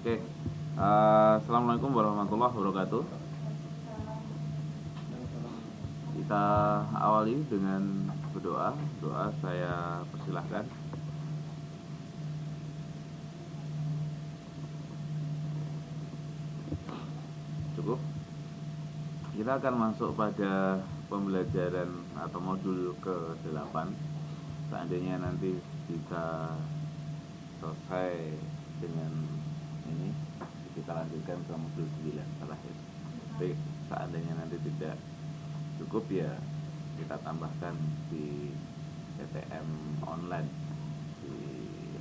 Oke, Assalamualaikum warahmatullahi wabarakatuh. Kita awali dengan berdoa. Doa saya persilahkan. Cukup. Kita akan masuk pada pembelajaran atau modul ke-8. Seandainya nanti kita selesai dengan ini, kita lanjutkan ke modul 9 terakhir. Tapi seandainya nanti tidak cukup, ya kita tambahkan di PTM online di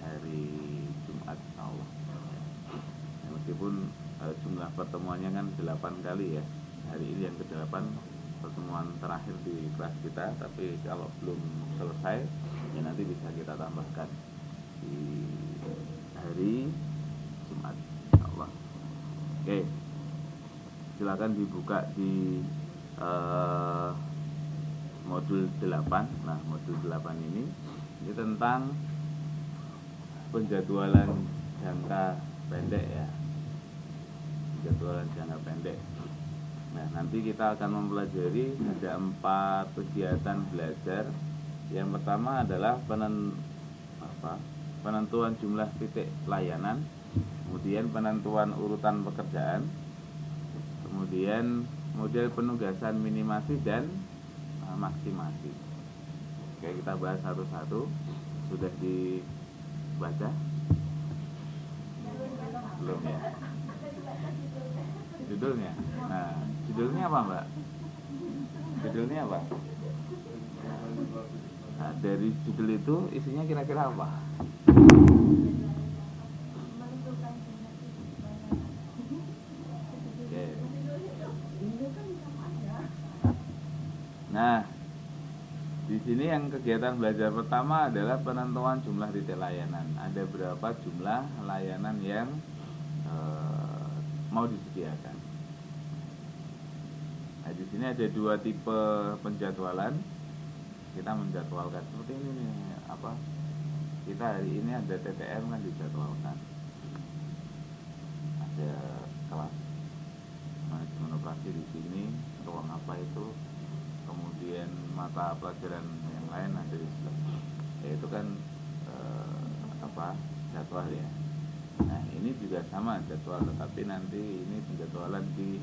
hari Jumat Allah. Ya, meskipun jumlah pertemuannya kan 8 kali ya. Hari ini yang ke-8 pertemuan terakhir di kelas kita, tapi kalau belum selesai ya nanti bisa kita tambahkan di hari Jumat Allah. Oke, silakan dibuka di modul 8. Nah, modul 8 ini tentang penjadwalan jangka pendek ya. Penjadwalan jangka pendek. Nah, nanti kita akan mempelajari ada 4 kegiatan belajar. Yang pertama adalah penentuan jumlah titik layanan, kemudian penentuan urutan pekerjaan, kemudian model penugasan minimasi dan maksimasi. Oke, kita bahas satu-satu. Sudah dibaca? Belum ya? Judulnya? Nah, judulnya apa, Mbak? Judulnya apa? Nah, dari judul itu isinya kira-kira apa? Oke. Nah, di sini yang kegiatan belajar pertama adalah penentuan jumlah titik layanan. Ada berapa jumlah layanan yang mau disediakan. Nah, di sini ada 2 tipe penjadwalan. Kita menjadwalkan seperti ini nih, kita hari ini ada TTM kan dijadwalkan. Ada kelas manajemen operasi di sini, ruang apa itu, kemudian mata pelajaran yang lain ada di situ. Ya, itu kan jadwal ya. Nah, ini juga sama jadwal, tetapi nanti ini penjadwalan di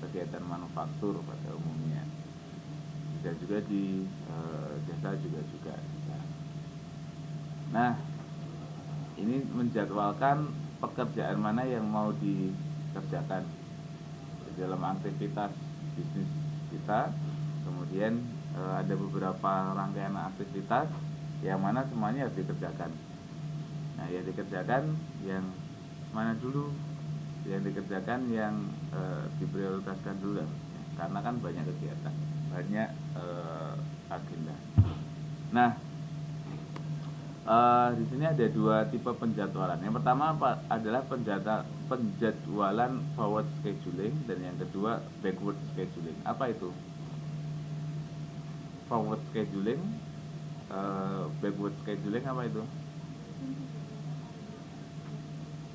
kegiatan manufaktur pada umumnya. Bisa juga di jasa juga. Nah, ini menjadwalkan pekerjaan mana yang mau dikerjakan dalam aktivitas bisnis kita. Kemudian ada beberapa rangkaian aktivitas yang mana semuanya harus dikerjakan. Nah, yang dikerjakan yang mana dulu? Yang dikerjakan yang diprioritaskan dulu, karena kan banyak kegiatan, banyak agenda. Nah, di sini ada 2 tipe penjadwalan. Yang pertama adalah penjadwalan forward scheduling, dan yang kedua backward scheduling. Apa itu forward scheduling? Backward scheduling apa itu?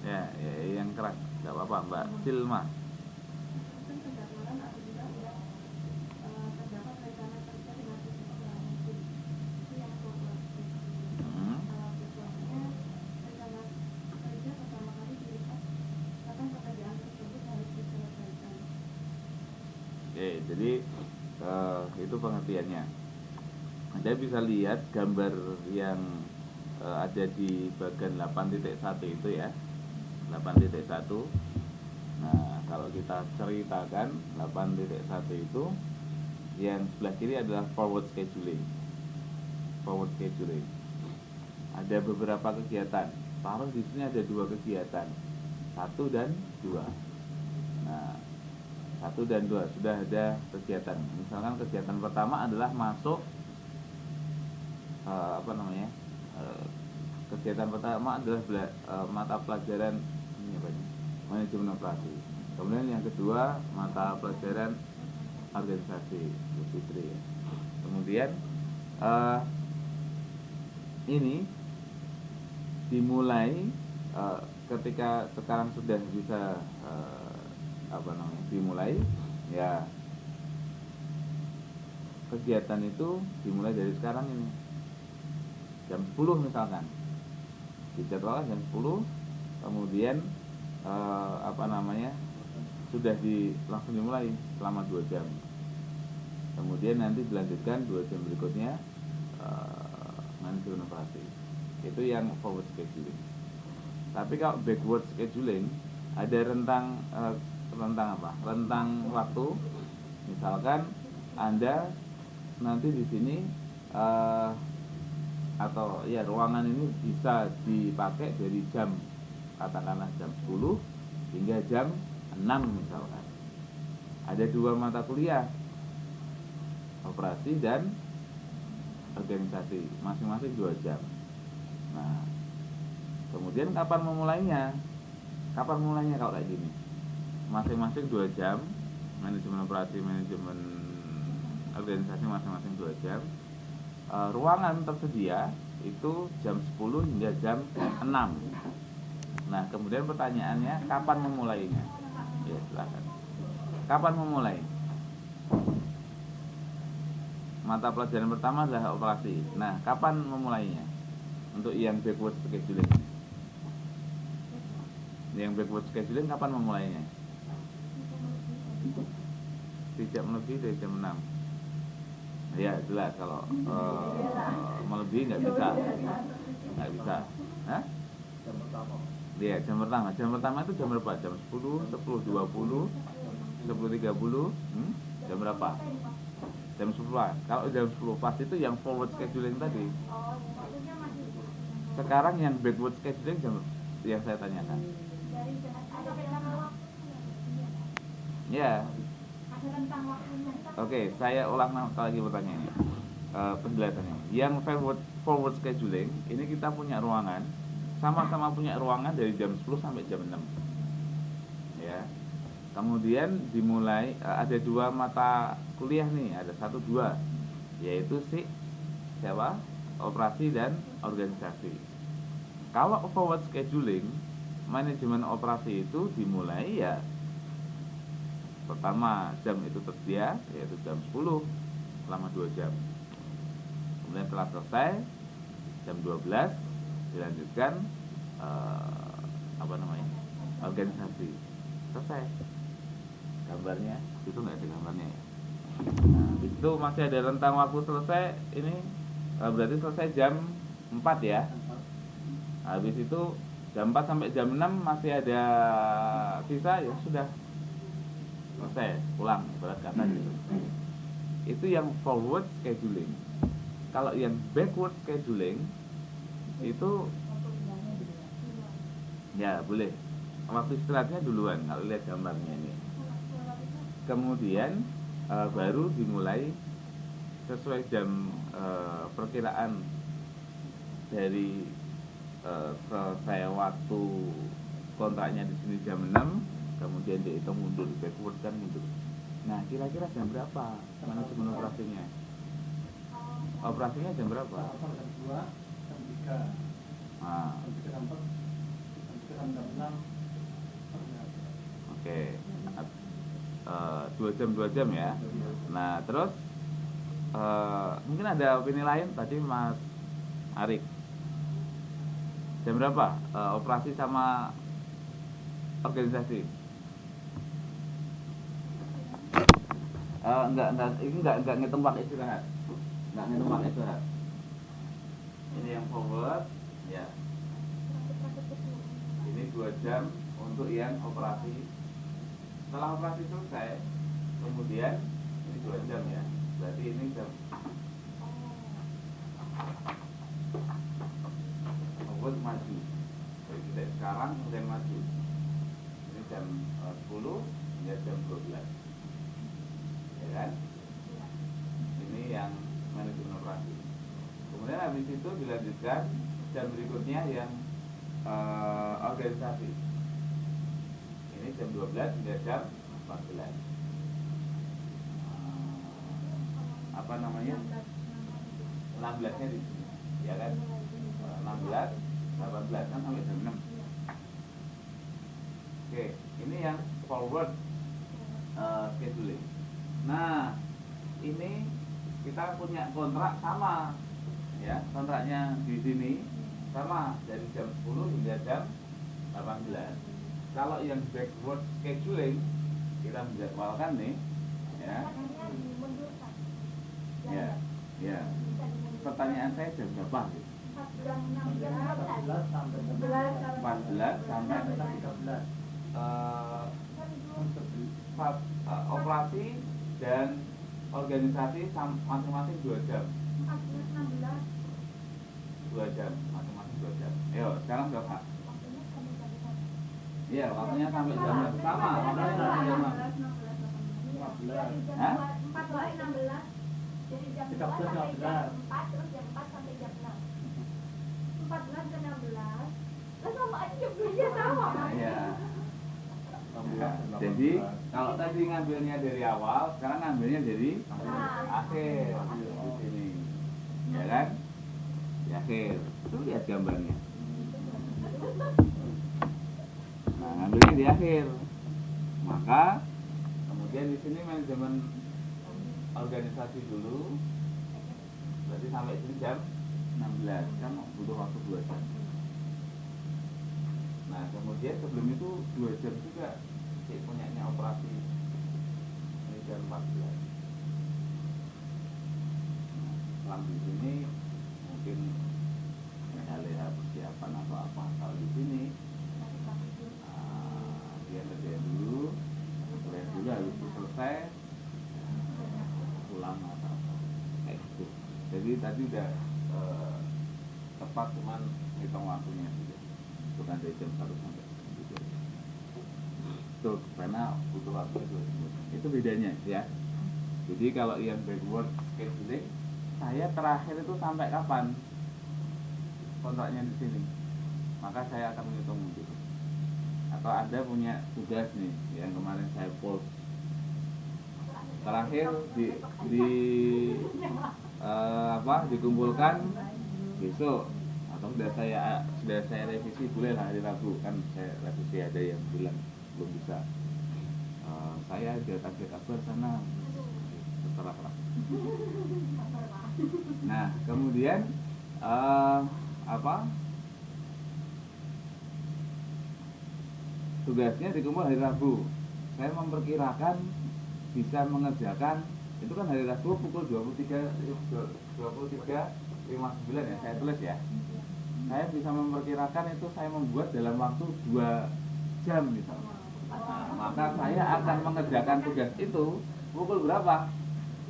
Ya, yang keras, nggak apa-apa, Mbak Silma. Oke, jadi itu pengertiannya. Anda bisa lihat gambar yang ada di bagian 8.1 itu ya. 8.1. Nah, kalau kita ceritakan 8.1 itu, yang sebelah kiri adalah forward scheduling. Forward scheduling. Ada beberapa kegiatan. Taruh di sini ada 2 kegiatan. 1 dan 2. Nah, 1 dan 2 sudah ada kegiatan. Misalkan kegiatan pertama adalah masuk kegiatan pertama adalah mata pelajaran manajemen operasi. Kemudian yang kedua mata pelajaran organisasi Fitri. Kemudian ini dimulai ketika sekarang sudah bisa dimulai ya, kegiatan itu dimulai dari sekarang ini jam 10 misalkan, dijadwalkan jam 10, kemudian sudah langsung dimulai selama 2 jam, kemudian nanti dilanjutkan 2 jam berikutnya manajemen operasi. Itu yang forward scheduling. Tapi kalau backward scheduling ada rentang waktu. Misalkan Anda nanti di sini ruangan ini bisa dipakai dari jam katakanlah jam 10 hingga jam 6 misalkan. Ada 2 mata kuliah, operasi dan organisasi, masing-masing 2 jam. Nah, kemudian kapan memulainya? Kapan mulainya kalau kayak gini? Masing-masing 2 jam, manajemen operasi, manajemen organisasi masing-masing 2 jam. Ruangan tersedia itu jam 10 hingga jam 6. Nah, kemudian pertanyaannya kapan memulainya? Ya, silakan. Kapan memulai? Mata pelajaran pertama adalah operasi. Nah, kapan memulainya? Untuk yang backward scheduling. Yang backward scheduling kapan memulainya? Tidak melebihi dari jam 6. Ya, jelas kalau melebihi nggak bisa. Hah? Jam pertama. Iya, jam pertama. Jam pertama itu jam berapa? Jam 10, 10.20, 10.30. Jam berapa? Jam 10. Kalau jam 10 pas itu yang forward scheduling tadi. Sekarang yang backward scheduling yang saya tanyakan. Ya. Oke, saya ulang lagi pertanyaannya. Penjelasannya. Yang forward scheduling ini kita punya ruangan, sama-sama punya ruangan dari jam 10 sampai jam 6. Ya. Kemudian dimulai ada 2 mata kuliah nih, ada 1, 2, yaitu operasi dan organisasi. Kalau forward scheduling, manajemen operasi itu dimulai ya pertama jam itu tersedia, yaitu jam 10 selama 2 jam. Kemudian setelah selesai jam 12 dilanjutkan organisasi. Selesai. Gambarnya itu nggak ada gambarnya ya. Nah, itu masih ada rentang waktu selesai. Ini berarti selesai jam 4 ya. Habis itu jam 4 sampai jam 6 masih ada sisa, ya sudah selesai, pulang, ibarat kata gitu. Itu yang forward scheduling. Kalau yang backward scheduling itu ya boleh waktu istirahatnya duluan kalau lihat gambarnya ini. Kemudian baru dimulai sesuai jam perkiraan dari selesai waktu kontraknya di sini jam 6, kemudian dihitung mundur, backward kan mundur. Nah, kira-kira jam berapa manajemen operasinya? Operasinya jam berapa? Jam 2, jam 3. Nah. Jam 3 jam 4, jam 3 jam 6. Oke. 2 jam ya. Nah, terus mungkin ada opini lain tadi Mas Arik. Jam berapa operasi sama organisasi? Enggak ngitung waktu istirahat. Enggak ngitung waktu istirahat. Ini yang forward, ya. Ini 2 jam untuk yang operasi. Setelah operasi selesai, kemudian ini 2 jam ya. Berarti ini jam forward maju. Jadi dari sekarang kemudian maju. Ini jam 10 hingga jam 12. Ya kan? Ini yang manajemen operasi. Kemudian habis itu dilanjutkan jam berikutnya yang organisasi. Ini jam 12 hingga jam 14. 16-nya di sini, ya kan? 16 18 kan sampai jam 6. Oke, ini yang forward scheduling. Nah, ini kita punya kontrak sama, ya, kontraknya di sini sama dari jam 10 hingga jam 18. Kalau yang backward scheduling kita menjadwalkan nih, ya, ya. Pertanyaan saya jam berapa? 14 sampai 14 sampai 13. Operasi dan organisasi masing-masing 2 jam. 2 jam, masing-masing 2 jam. Ayo, sekarang berapa? Iya, waktunya sampai jam sama, waktunya sampai jam 6. Hah? 16. Jadi jam 2 sampai jam 4, terus jam 4 sampai jam 6. 14 ke 16. Lah sama aja jam 2 sama. Iya. Jadi kalau tadi ngambilnya dari awal, sekarang ngambilnya dari akhir di sini, ya kan? Di akhir. Tuh lihat gambarnya. Nah, ngambilnya di akhir. Maka kemudian di sini manajemen organisasi dulu. Berarti sampai sini jam 16 kan butuh waktu 2 jam. Nah, kemudian sebelum itu 2 jam juga punyanya operasi. Ini jam 14. Nah, setelah di sini mungkin leha-leha persiapan atau apa. Kalau di sini dia kerja dulu, kuliah dulu, habis itu selesai pulang atau apa kayak gitu. Jadi tadi udah tepat, cuman hitung waktunya saja, bukan dari jam 1 sampai gitu. Tuh, karena butuh waktu itu bedanya ya. Jadi kalau yang backward scheduling, saya terakhir itu sampai kapan kontraknya di sini, maka saya akan menghitung gitu. Atau Anda punya tugas nih yang kemarin saya post terakhir dikumpulkan besok, atau sudah saya revisi, boleh lah hari Rabu, kan saya revisi. Ada yang bilang belum bisa, saya ada target kabar sana, terserah lah. Nah, kemudian tugasnya dikumpul hari Rabu. Saya memperkirakan bisa mengerjakan itu kan hari Rabu pukul 23.59 ya, saya tulis ya. Saya bisa memperkirakan itu saya membuat dalam waktu 2 jam misalnya. Nah, maka saya akan mengerjakan tugas itu pukul berapa?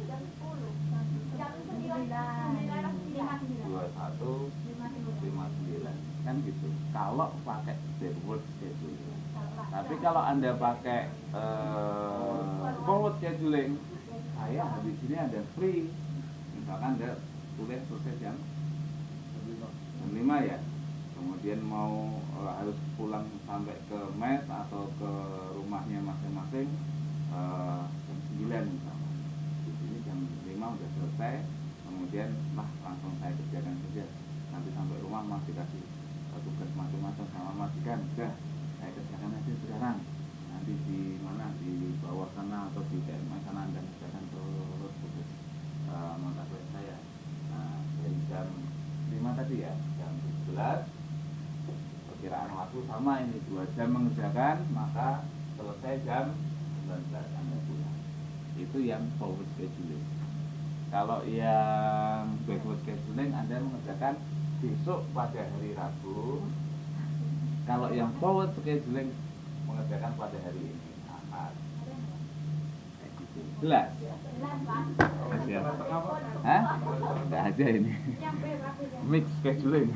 Jam 10. Jam 21.59 kan gitu. Kalau pakai backward scheduling. Tapi kalau Anda pakai forward scheduling, saya habis ini ada free. Misalkan Anda kuliah selesai jam 5 ya, kemudian mau harus pulang sampai ke mes atau ke rumahnya masing-masing jam 9 misalnya. Di sini jam 5 udah selesai, kemudian langsung saya kerjakan saja. Nanti sampai rumah masih dikasih tugas macam-macam sama majikan, udah saya kerjakan aja sekarang. Nanti di mana, di bawah sana atau di KMI sana Anda kerjakan terus tugas montage saya. Nah, dari jam 5 tadi ya, jam 11 perkiraan waktu sama, ini 2 jam mengerjakan, maka selesai jam 19 Anda pulang. Itu yang forward scheduling. Kalau yang backward scheduling, Anda mengerjakan besok pada hari Rabu. Kalau yang forward scheduling mengerjakan pada hari ini, Ahad. Jelas? Siap. Hah? Enggak aja ini. Mix scheduling.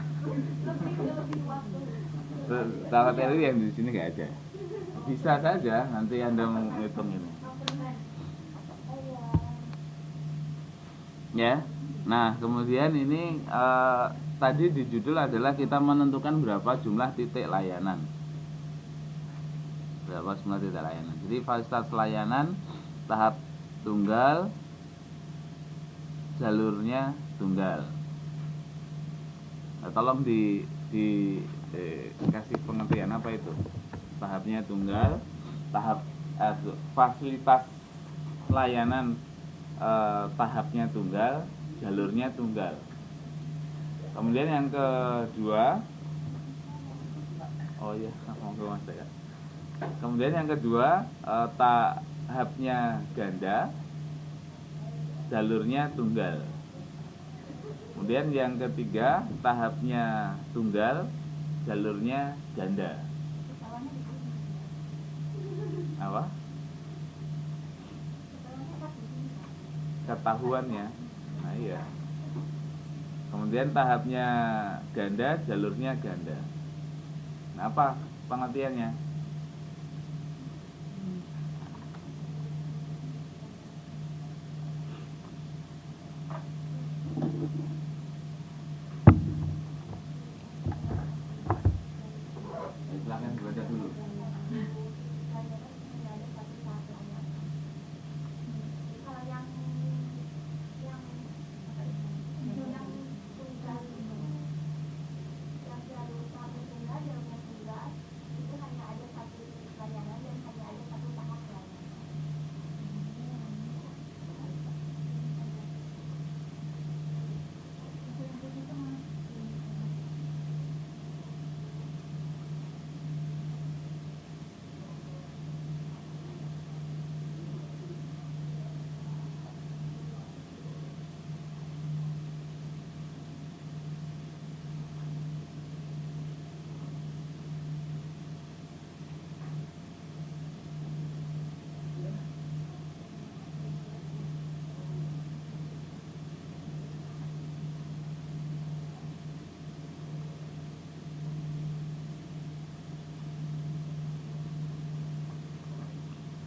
Salah teori yang di sini enggak ada. Bisa saja nanti Anda menghitung ini. Ya. Nah, kemudian ini tadi di judul adalah kita menentukan berapa jumlah titik layanan. Berapa jumlah titik layanan. Jadi fasilitas layanan tahap tunggal, jalurnya tunggal. Nah, tolong dikasih pengertian apa itu tahapnya tunggal, tahap fasilitas layanan tahapnya tunggal, jalurnya tunggal. Kemudian yang kedua, oh iya, monggo Mas ya. Kemudian yang kedua, tahapnya ganda, jalurnya tunggal. Kemudian yang ketiga, tahapnya tunggal, jalurnya ganda. Apa? Ketahuannya. Nah iya. Kemudian tahapnya ganda, jalurnya ganda. Nah, apa pengertiannya? Silakan dibaca dulu.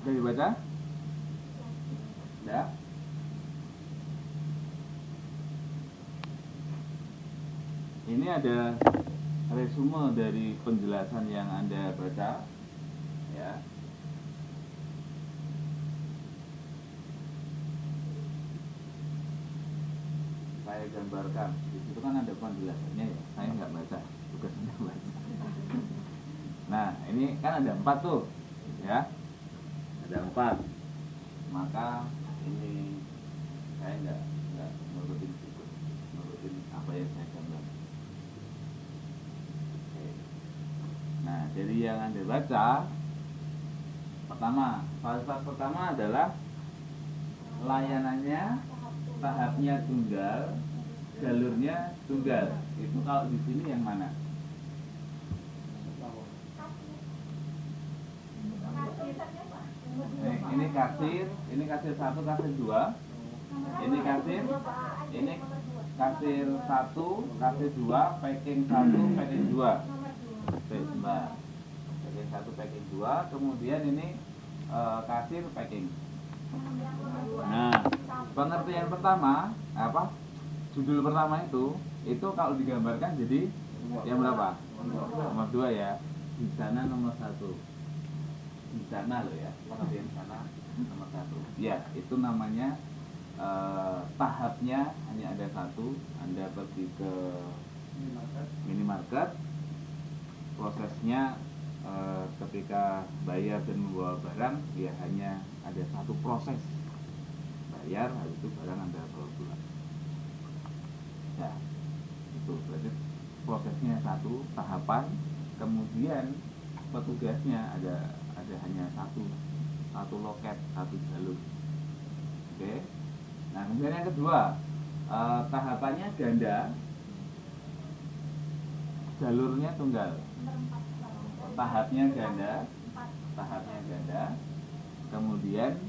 Sudah dibaca? Sudah? Ini ada resume dari penjelasan yang Anda baca, ya. Saya gambarkan. Di situ kan ada penjelasannya ya. Saya nggak baca, tugasnya baca. Nah, ini kan ada 4 tuh, ya. Ada 4. Maka ini saya nggak nurutin apa yang saya gambar. Oke. Nah, jadi yang Anda baca pertama, fase pertama adalah layanannya tahapnya tunggal, jalurnya tunggal. Itu kalau di sini yang mana? Ini kasir 1, kasir 2. Ini kasir 1, kasir 2, packing 1, packing 2. Oke, sebentar. Packing 1, packing 2. Kemudian ini kasir packing. Nah, pengertian pertama apa? Judul pertama itu kalau digambarkan jadi yang berapa? Nomor 2 ya. Di sana nomor 1. Di sana loh ya, pengertian sana nomor 1. Ya, itu namanya tahapnya hanya ada 1. Anda pergi ke minimarket, prosesnya ketika bayar dan membawa barang, ya hanya ada 1 proses bayar, habis itu barang Anda bawa pulang. Ya, itu berarti prosesnya 1 tahapan. Kemudian petugasnya ada hanya satu loket, 1 jalur. Oke. Nah, kemudian yang kedua, tahapannya ganda, jalurnya tunggal. Tahapnya ganda, kemudian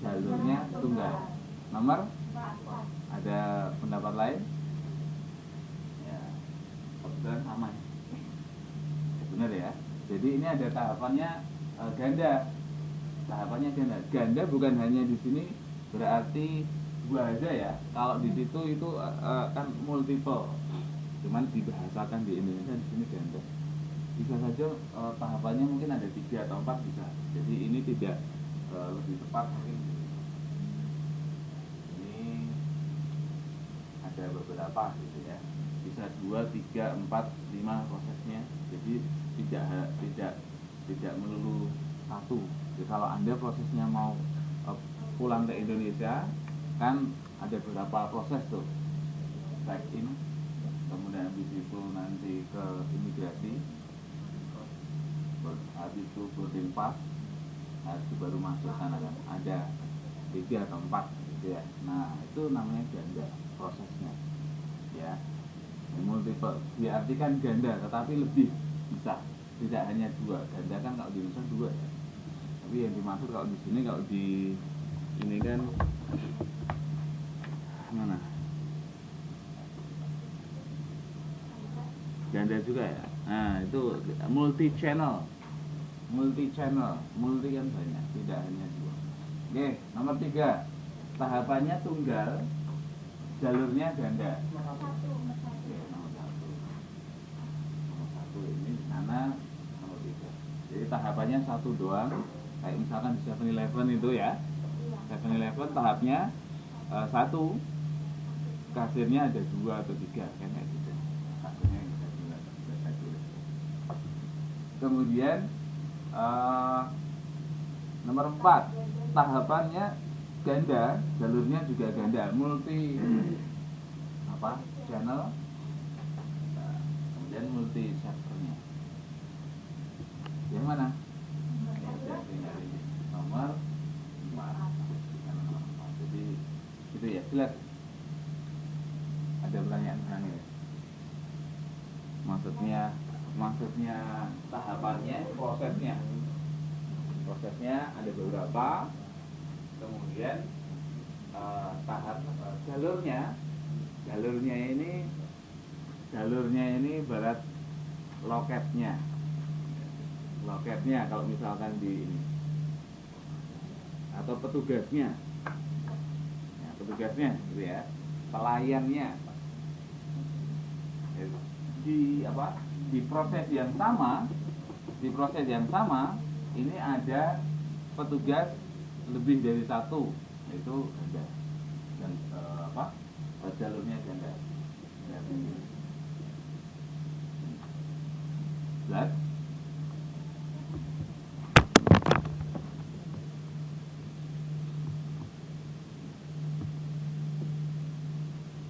jalurnya tunggal. Nomor? Ada pendapat lain? Ya, kebetulan sama. Benar ya. Jadi ini ada tahapannya ganda. Tahapannya ganda. Ganda bukan hanya di sini berarti 2 aja ya. Kalau di situ itu kan multiple. Cuman dibahasakan di Indonesia di sini ganda. Bisa saja tahapannya mungkin ada 3 atau 4 bisa. Jadi ini tidak lebih tepat mungkin. Ini ada beberapa gitu ya, bisa 2, 3, 4, 5 prosesnya. Jadi tidak melulu satu. Jadi kalau Anda prosesnya mau pulang ke Indonesia, kan ada beberapa proses tuh, check in, kemudian habis itu nanti ke imigrasi, habis itu boarding pass, habis itu baru masuk sana kan, ada 3 atau 4 gitu ya. Nah itu namanya ganda prosesnya ya, multiple diartikan ganda tetapi lebih bisa, tidak hanya 2. Ganda kan kalau di Indonesia 2 ya, tapi yang dimaksud kalau di sini, kalau di ini kan mana ganda juga ya. Nah itu multi channel, multi kan banyak, tidak hanya 2. Oke, nomor 3, tahapannya tunggal, jalurnya ganda. Oke, nomor 1 ini mana, nomor 3. Jadi tahapannya 1 doang, kayak misalkan di 7-Eleven itu ya, 7-Eleven tahapnya 1, kasirnya ada 2 atau 3 kan kayak gitu, kasirnya ada 2 atau 3. Kemudian nomor 4, tahapannya ganda, jalurnya juga ganda, multi channel, kemudian multi servernya. Yang mana? Nomor 4. Jadi itu ya, jelas. Ada pertanyaan ya? Maksudnya tahapannya, prosesnya ada beberapa. Kemudian tahap jalurnya ini ibarat loketnya kalau misalkan di ini, atau petugasnya gitu ya, pelayannya di proses yang sama ini ada petugas lebih dari 1, itu ganda, dan jalurnya ganda. Jelas?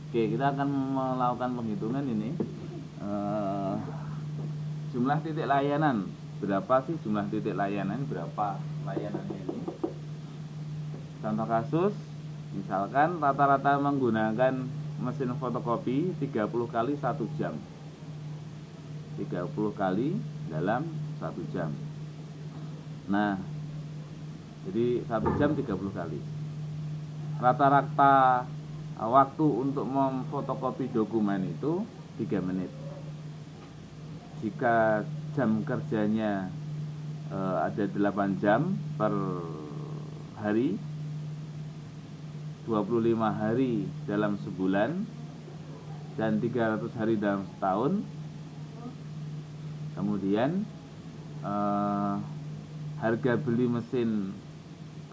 Oke, kita akan melakukan penghitungan ini. Jumlah titik layanan, berapa sih jumlah titik layanan, berapa layanannya ini? Contoh kasus, misalkan rata-rata menggunakan mesin fotokopi 30 kali 1 jam, 30 kali dalam 1 jam. Nah, jadi 1 jam 30 kali. Rata-rata waktu untuk memfotokopi dokumen itu 3 menit. Jika jam kerjanya ada 8 jam per hari, 25 hari dalam sebulan, dan 300 hari dalam setahun. Kemudian harga beli mesin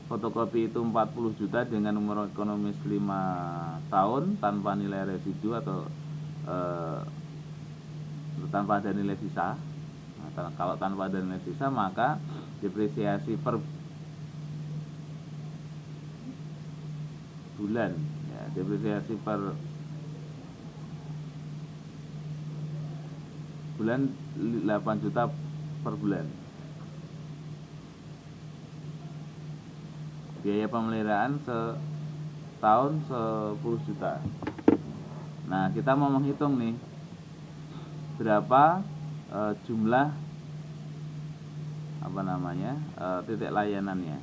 fotokopi itu 40 juta dengan umur ekonomis 5 tahun tanpa nilai residu atau tanpa ada nilai sisa. Nah, kalau tanpa ada nilai sisa, maka depresiasi per bulan ya, depresiasi per bulan 8 juta per bulan. Biaya pemeliharaan setahun 10 juta. Nah, kita mau menghitung nih berapa jumlah titik layanannya.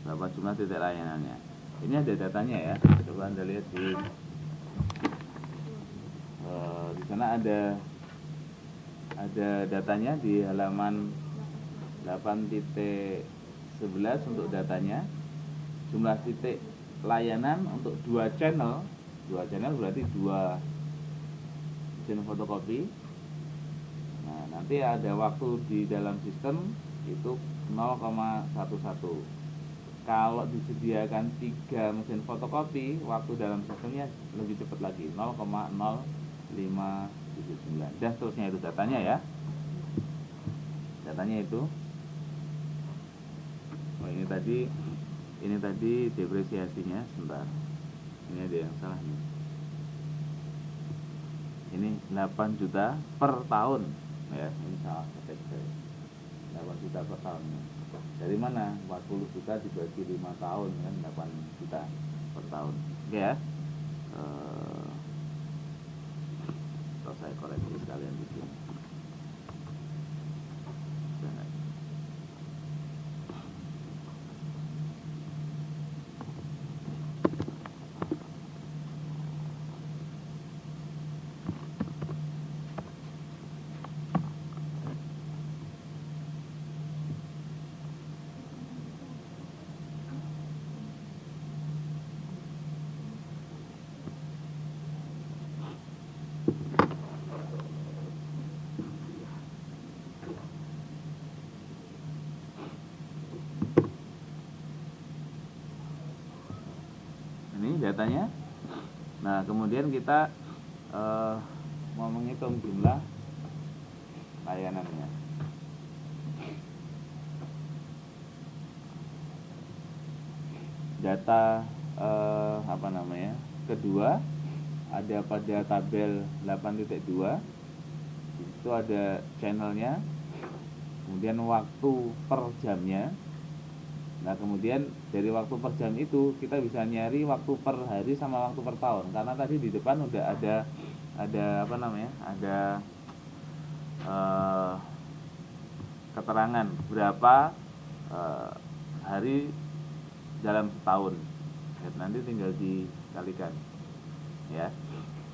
Berapa jumlah titik layanannya? Ini ada datanya ya. Coba Anda lihat di sana ada datanya di halaman 8.11 untuk datanya. Jumlah titik layanan untuk 2 channel berarti 2 mesin fotokopi. Nah, nanti ada waktu di dalam sistem itu 0,11. kalau disediakan 3 mesin fotokopi, waktu dalam sistemnya lebih cepat lagi, 0,0579 dan seterusnya. Itu datanya ya, datanya itu. Oh, ini tadi depresiasinya. Sebentar, ini ada yang salah nih. Ini 8 juta per tahun ya, ini salah ketik saya. 8 juta per tahun. Dari mana? 40 juta dibagi 5 tahun kan 8 juta per tahun. Oke ya. Terus saya koreksi sekalian di sini. Ini datanya. Nah, kemudian kita mau menghitung jumlah layanannya. Data kedua ada pada tabel 8.2. Itu ada channelnya, kemudian waktu per jamnya. Nah, kemudian dari waktu per jam itu kita bisa nyari waktu per hari sama waktu per tahun, karena tadi di depan udah ada keterangan berapa hari dalam setahun. Ya, nanti tinggal dikalikan ya.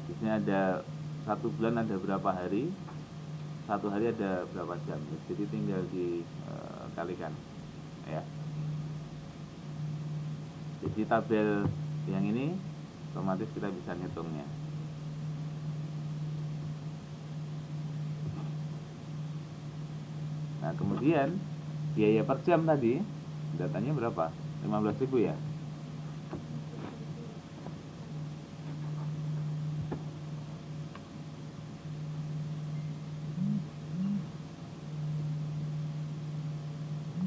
Di sini ada 1 bulan ada berapa hari, 1 hari ada berapa jam, jadi tinggal dikalikan ya. Jadi tabel yang ini otomatis kita bisa ngitungnya. Nah, kemudian biaya per jam tadi datanya berapa? 15.000 ya.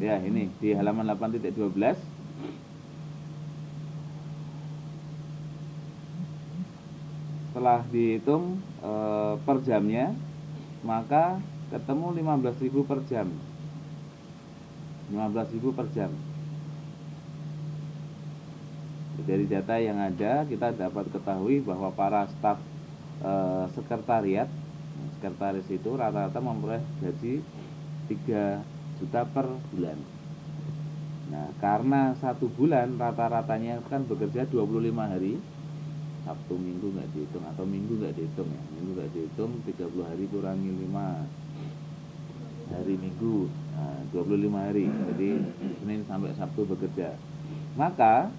Ya, ini di halaman 8.12. Setelah dihitung per jamnya, maka ketemu 15.000 per jam. 15.000 per jam. Dari data yang ada, kita dapat ketahui bahwa para staf sekretaris itu rata-rata memperoleh gaji 3 juta per bulan. Nah, karena 1 bulan rata-ratanya kan bekerja 25 hari, Sabtu Minggu nggak dihitung, atau Minggu nggak dihitung ya. Minggu nggak dihitung, 30 hari kurangi 5 hari Minggu, 25 hari. Jadi Senin sampai Sabtu bekerja. Maka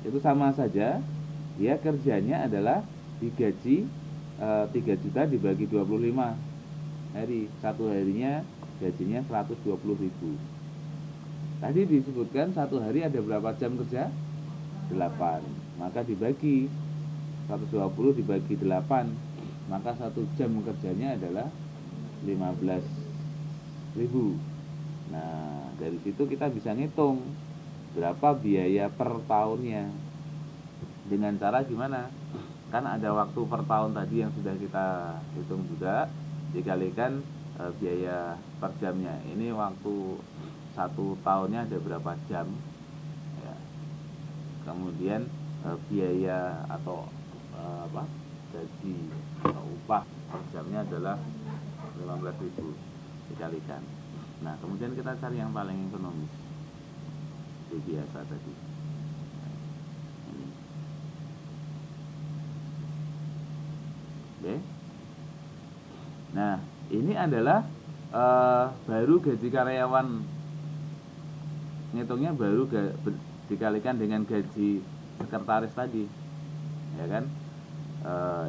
itu sama saja, dia kerjanya adalah digaji 3 juta dibagi 25 hari. 1 harinya gajinya 120.000. Tadi disebutkan 1 hari ada berapa jam kerja? 8. Maka dibagi 120 dibagi 8, maka 1 jam kerjanya adalah 15.000. Nah, dari situ kita bisa ngitung berapa biaya per tahunnya. Dengan cara gimana? Kan ada waktu per tahun tadi yang sudah kita hitung juga, dikalikan biaya per jamnya. Ini waktu 1 tahunnya ada berapa jam ya. Kemudian biaya atau gaji atau upah per jamnya adalah 15.000 dikalikan. Nah, kemudian kita cari yang paling ekonomis, itu biasa tadi. Oke. Nah, ini adalah baru gaji karyawan, ngitungnya baru dikalikan dengan gaji sekretaris tadi, ya kan?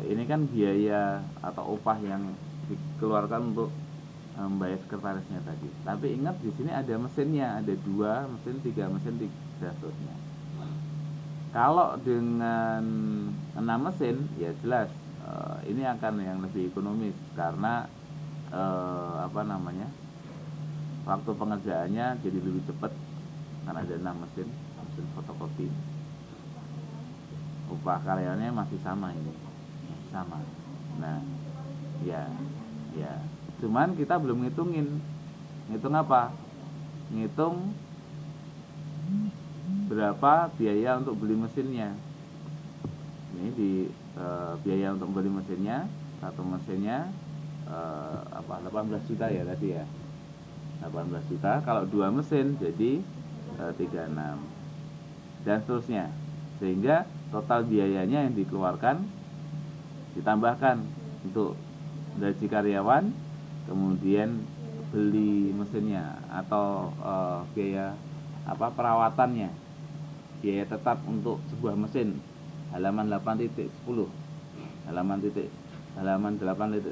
Ini kan biaya atau upah yang dikeluarkan untuk membayar sekretarisnya tadi. Tapi ingat di sini ada mesinnya, ada 2 mesin, 3 mesin, dan seterusnya. Kalau dengan 6 mesin ya jelas ini akan yang lebih ekonomis karena waktu pengerjaannya jadi lebih cepat karena ada 6 mesin fotokopi. Upah karyawannya masih sama ini, masih sama. Nah, ya, cuman kita belum ngitung apa? Ngitung berapa biaya untuk beli mesinnya. Ini di biaya untuk beli mesinnya, satu mesinnya 18 juta ya tadi ya. 18 juta, kalau 2 mesin jadi 36 dan seterusnya. Sehingga total biayanya yang dikeluarkan ditambahkan untuk gaji karyawan, kemudian beli mesinnya atau biaya perawatannya, biaya tetap untuk sebuah mesin halaman 8.10 halaman 8.10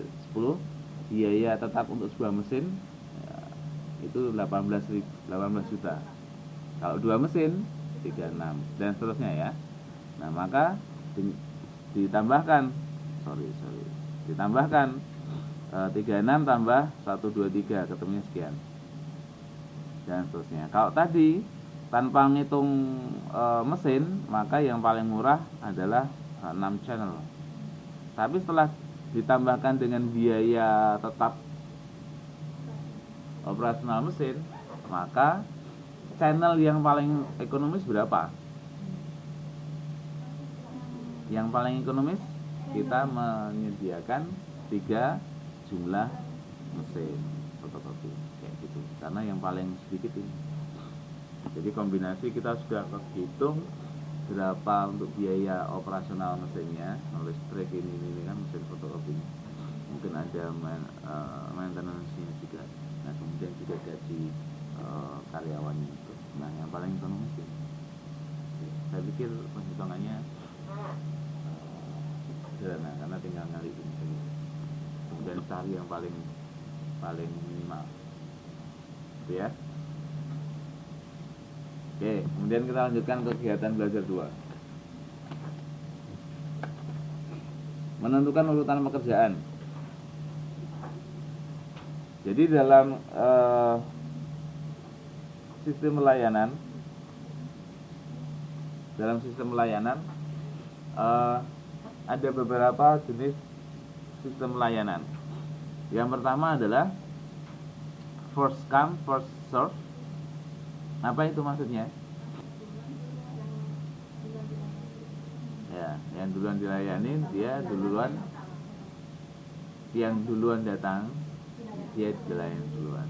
biaya tetap untuk sebuah mesin itu 18 juta. Kalau 2 mesin 36 dan seterusnya ya. Nah, maka ditambahkan 36 tambah 123 ketemunya sekian dan seterusnya. Kalau tadi tanpa ngitung mesin, maka yang paling murah adalah 6 channel. Tapi setelah ditambahkan dengan biaya tetap operasional mesin, maka channel yang paling ekonomis berapa? Yang paling ekonomis kita menyediakan 3 jumlah mesin fotokopi kayak gitu, karena yang paling sedikit ini. Jadi kombinasi kita sudah hitung berapa untuk biaya operasional mesinnya, listrik ini kan mesin fotokopi. Mungkin ada maintenance-nya juga. Nah, kemudian juga gaji karyawannya itu. Nah, yang paling ekonomis ini. Saya pikir penghitungannya sederhana karena tinggal ngalihin ini. Kemudian cari yang paling minimal. Gitu ya. Oke, kemudian kita lanjutkan ke kegiatan belajar 2. Menentukan urutan pekerjaan. Jadi dalam sistem melayanan ada beberapa jenis sistem melayanan. Yang pertama adalah first come first serve. Apa itu maksudnya? Ya, yang duluan dilayani dia duluan, yang duluan datang dia dilayani duluan.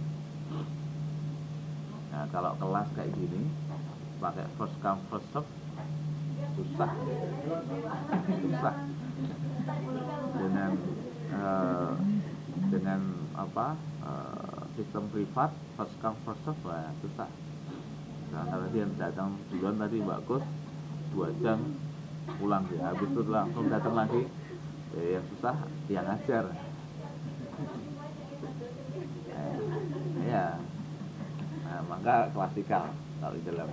Nah, kalau kelas kayak gini pakai first come first serve susah dengan sistem privat first come first serve susah. Nah, kalau dia datang duluan tadi bagus 2 jam pulang dia, habis itu langsung datang lagi yang susah yang ngajar ya. Nah, maka klasikal kalau di dalam.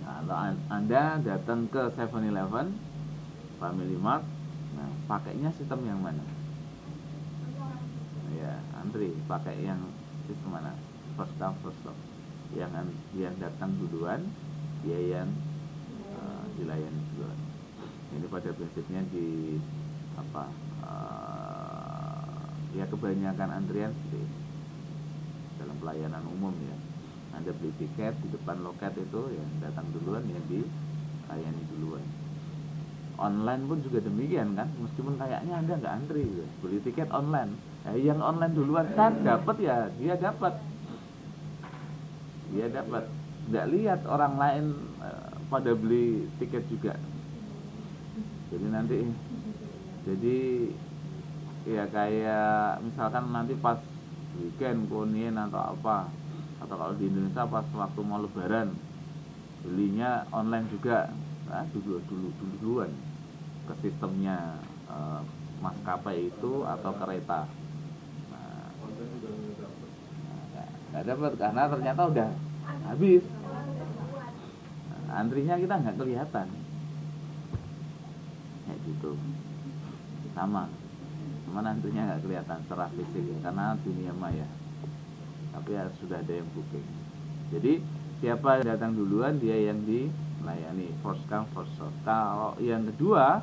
Nah, kalau Anda datang ke 7-Eleven, Family Mart, nah pakainya sistem yang mana? Ya, antri pakai yang sistem mana? First come first serve. Yang datang duluan dia yang dilayani duluan. Ini pada prinsipnya di ya kebanyakan antrian seperti ini dalam pelayanan umum ya. Anda beli tiket di depan loket itu yang datang duluan yang dilayani duluan. Online pun juga demikian kan, meskipun kayaknya Anda nggak antri gitu. Beli tiket online, yang online duluan kan dapat ya, dia dapat, nggak lihat orang lain pada beli tiket juga. Jadi ya kayak misalkan nanti pas weekend Konien atau apa, atau kalau di Indonesia pas waktu mau lebaran belinya online juga. Nah, duluan ke sistemnya maskapai itu atau kereta. Nggak dapat karena ternyata udah habis antrinya kita nggak kelihatan. Kayak gitu. Sama. Cuman antrinya nggak kelihatan secara fisik ya, karena dunia maya. Tapi ya sudah ada yang booking. Jadi siapa yang datang duluan dia yang dilayani, first come first serve. Kalau yang kedua,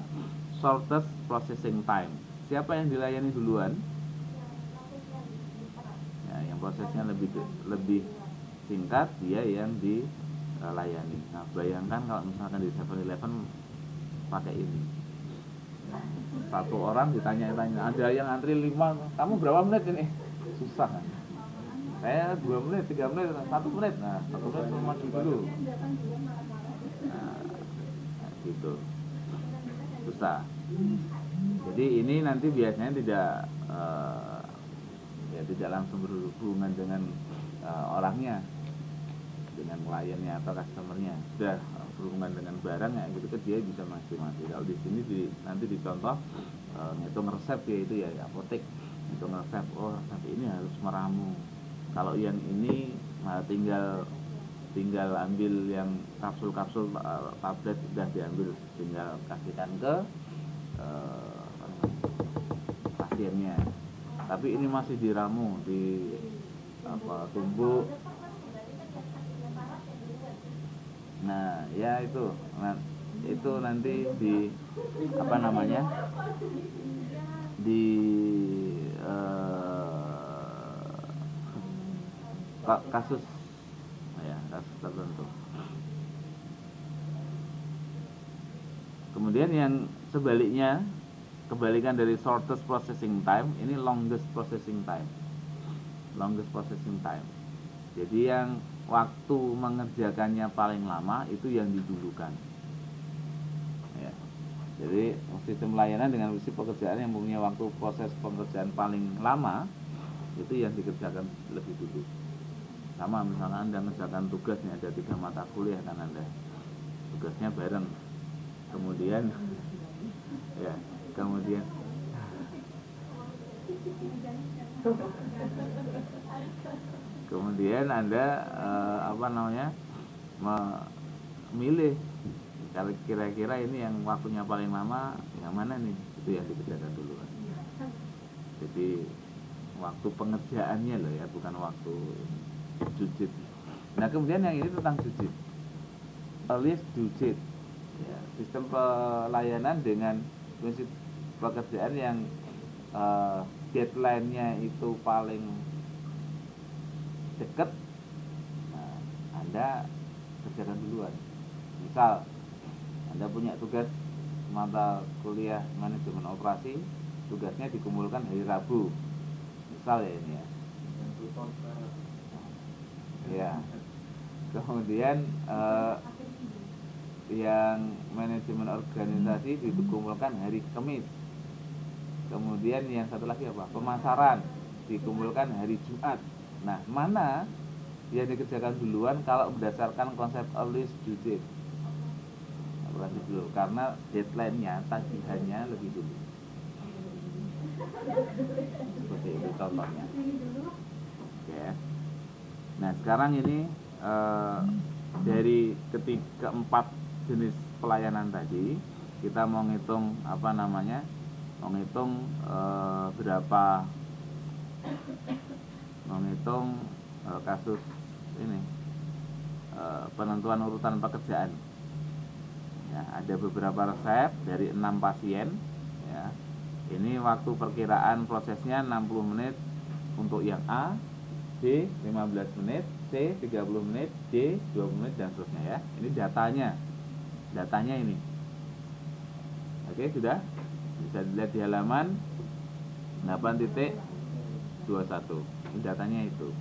shortest processing time. Siapa yang dilayani duluan? Ya, yang prosesnya lebih singkat dia yang dilayani. Nah, bayangkan kalau misalkan di 7-Eleven pakai ini. Satu orang ditanya-tanya, ada yang antri 5, kamu berapa menit ini? Susah kan? Saya 2 menit, 3 menit, 1 menit. Nah, 1 menit cuma maju dulu. Nah, gitu. Susah. Jadi ini nanti biasanya tidak langsung berhubungan dengan orangnya, dengan kliennya atau customernya. Sudah berhubungan dengan barang ya gitu, dia bisa mati. Kalau di sini nanti dicontoh ngitung resep ya, itu ya apotek, ngitung resep. Oh, resep ini harus meramu. Kalau yang ini tinggal ambil yang kapsul-kapsul tablet sudah diambil, tinggal kasihkan ke pasiennya. Tapi ini masih diramu, tumbuk. Nah, ya itu. Nah, itu nanti kasus tertentu. Kemudian yang sebaliknya, kebalikan dari shortest processing time, ini longest processing time. Jadi yang waktu mengerjakannya paling lama itu yang didulukan. Ya. Jadi sistem layanan dengan sistem pekerjaan yang mempunyai waktu proses pengerjaan paling lama itu yang dikerjakan lebih dulu. Sama misalnya Anda mengerjakan tugasnya, ada 3 mata kuliah kan Anda, tugasnya bareng. Kemudian Anda memilih kira-kira ini yang waktunya paling lama yang mana nih, itu yang dikerjakan dulu. Jadi waktu pengerjaannya loh ya, bukan waktu jujit. Nah, kemudian yang ini tentang jujit, earliest jujit ya, sistem pelayanan dengan prinsip pekerjaan yang deadline-nya itu paling dekat. Nah, Anda kerjakan duluan. Misal Anda punya tugas mata kuliah manajemen operasi, tugasnya dikumpulkan hari Rabu, misal ya ini ya. Ya. Kemudian yang manajemen organisasi dikumpulkan hari Kamis. Kemudian yang satu lagi apa? Pemasaran dikumpulkan hari Jumat. Nah, mana yang dikerjakan duluan kalau berdasarkan konsep earliest due date? Dulu, karena deadline-nya, tagihannya lebih dulu. Seperti itu contohnya. Oke. Nah, sekarang ini dari keempat jenis pelayanan tadi, kita mau ngitung kasus ini penentuan urutan pekerjaan. Ya, ada beberapa resep dari 6 pasien. Ya, ini waktu perkiraan prosesnya 60 menit untuk yang A, B 15 menit, C 30 menit, D 20 menit dan seterusnya ya. Ini datanya ini. Oke, sudah bisa dilihat di halaman 8.21. Ini datanya itu.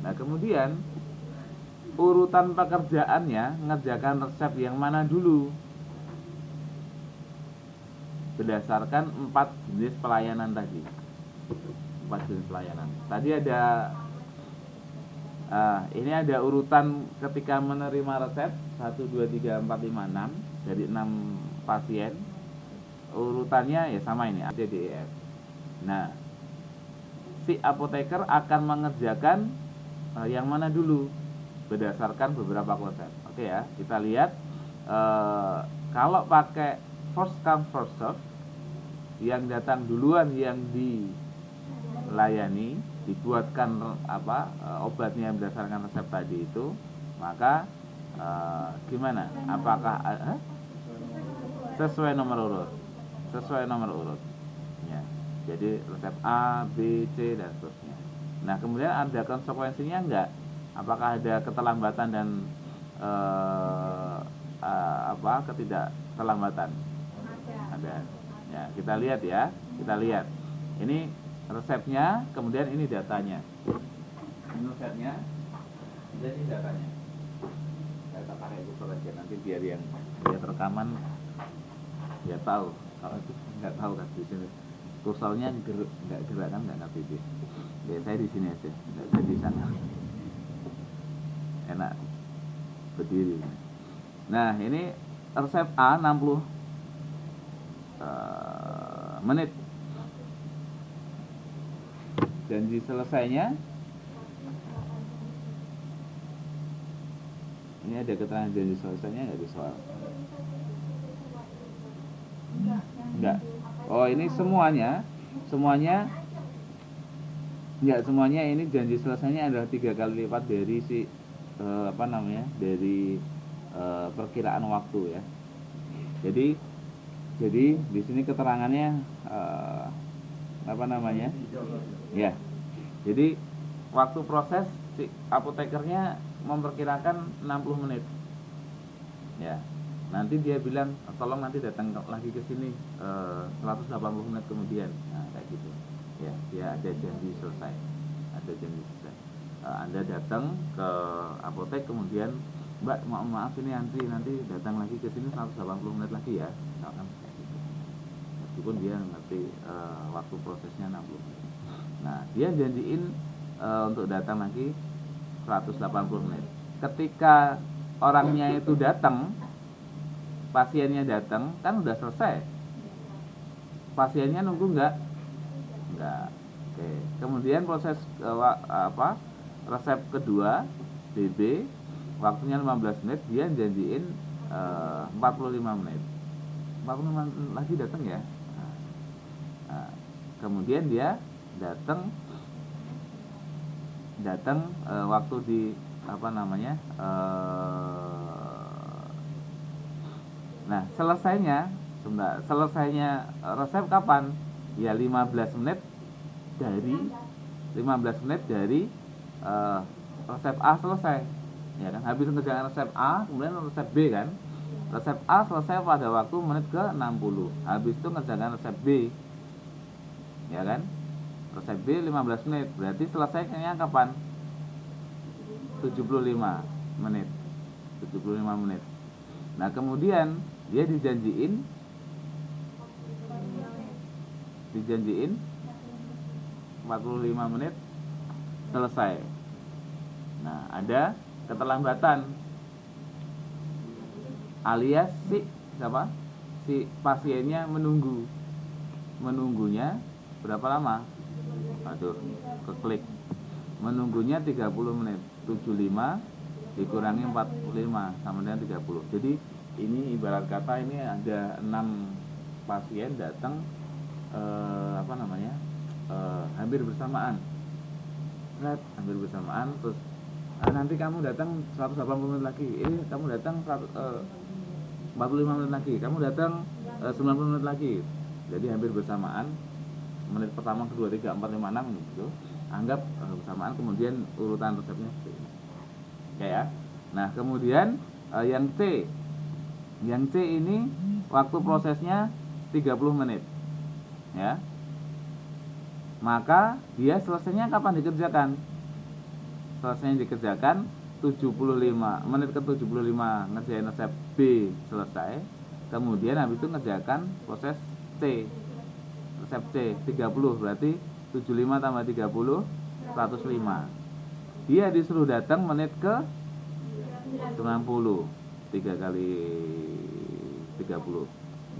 Nah, kemudian urutan pekerjaannya ngerjakan resep yang mana dulu berdasarkan 4 jenis pelayanan tadi. 4 jenis pelayanan. Tadi ada ini ada urutan ketika menerima resep 1, 2, 3, 4, 5, 6 dari 6 pasien. Urutannya ya sama ini, A, C, D, E, F. Nah, si apoteker akan mengerjakan yang mana dulu berdasarkan beberapa konsep. Oke ya, kita lihat kalau pakai first come first serve, yang datang duluan yang dilayani, dibuatkan obatnya berdasarkan resep tadi itu, maka gimana? Apakah sesuai nomor urut? Sesuai nomor urut. Ya. Jadi resep A, B, C dan seterusnya. Nah, kemudian ada konsekuensinya enggak? Apakah ada keterlambatan dan ketidakterlambatan? Ada. Ya, kita lihat ya. Kita lihat. Ini resepnya, kemudian ini datanya. Ini resepnya, dan ini datanya. Saya pakai kursor aja nanti biar yang lihat rekaman ya tahu. Kalau itu nggak tahu kan di sini kursornya nggak gerak kan, nggak ngerti dia. Ya saya di sini aja, nggak saya di sana. Enak berdiri. Nah ini resep A 60 menit. Janji selesainya ini ada keterangan janji selesainya nggak di soal? Enggak. Oh ini semuanya enggak, semuanya ini janji selesainya adalah 3 kali lipat dari dari perkiraan waktu ya. Jadi di sini keterangannya ya. Jadi waktu proses si apotekernya memperkirakan 60 menit. Ya. Nanti dia bilang tolong nanti datang lagi ke sini 180 menit kemudian. Nah, kayak gitu. Ya, dia ada janji selesai. Anda datang ke apotek kemudian, Mbak, maaf ini nanti datang lagi ke sini 180 menit lagi ya. Misalkan kayak gitu. Meskipun dia ngerti waktu prosesnya 60 menit. Nah, dia janjiin untuk datang lagi 180 menit. Ketika orangnya itu datang, pasiennya datang, kan udah selesai. Pasiennya nunggu enggak? Enggak. Oke. Kemudian proses resep kedua BB, waktunya 15 menit, dia janjiin 45 menit. 45 menit lagi datang ya. Nah, kemudian dia datang waktu di nah, selesainya resep kapan? Ya 15 menit dari resep A selesai. Ya kan, habis mengerjakan resep A, kemudian resep B kan. Resep A selesai pada waktu menit ke 60. Habis itu mengerjakan resep B. Ya kan? Resep B 15 menit. Berarti selesainya kapan? 75 menit. Nah, kemudian dia dijanjiin 45 menit selesai. Nah, ada keterlambatan alias si pasiennya menunggunya berapa lama? Aduh, keklik. Menunggunya 30 menit. 75 dikurangi 45 sama dengan 30. Jadi ini ibarat kata ini ada 6 pasien datang hampir bersamaan. Terus nanti kamu datang 180 menit lagi. Kamu datang 45 menit lagi. Kamu datang 90 menit lagi. Jadi hampir bersamaan. Menit pertama, kedua, 3, 4, 5, 6 gitu. Anggap bersamaan, kemudian urutan resepnya ya. Nah, kemudian yang C ini waktu prosesnya 30 menit ya. Maka dia selesainya kapan dikerjakan? Selesainya dikerjakan 75 menit ke 75 ngerjain resep B selesai. Kemudian habis itu ngerjakan proses C. Resep C 30 berarti 75 tambah 30 105. Dia disuruh datang menit ke 90. 3 kali 30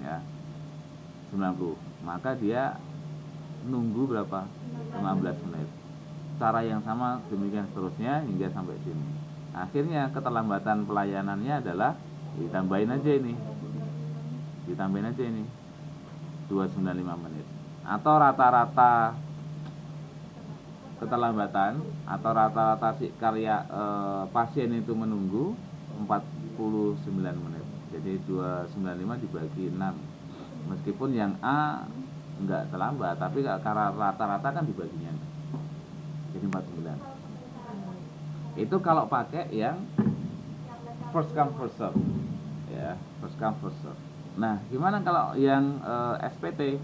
ya. 90. Maka dia nunggu berapa? 15 menit. Cara yang sama demikian seterusnya hingga sampai sini. Akhirnya keterlambatan pelayanannya adalah ditambahin aja ini 295 menit. Atau rata-rata keterlambatan atau rata-rata si karya pasien itu menunggu 49 menit. Jadi 295 dibagi 6. Meskipun yang A enggak terlambat, tapi karena rata-rata kan dibaginya jadi 49. Itu kalau pakai yang first come first serve, ya, first come first serve. Nah, gimana kalau yang SPT?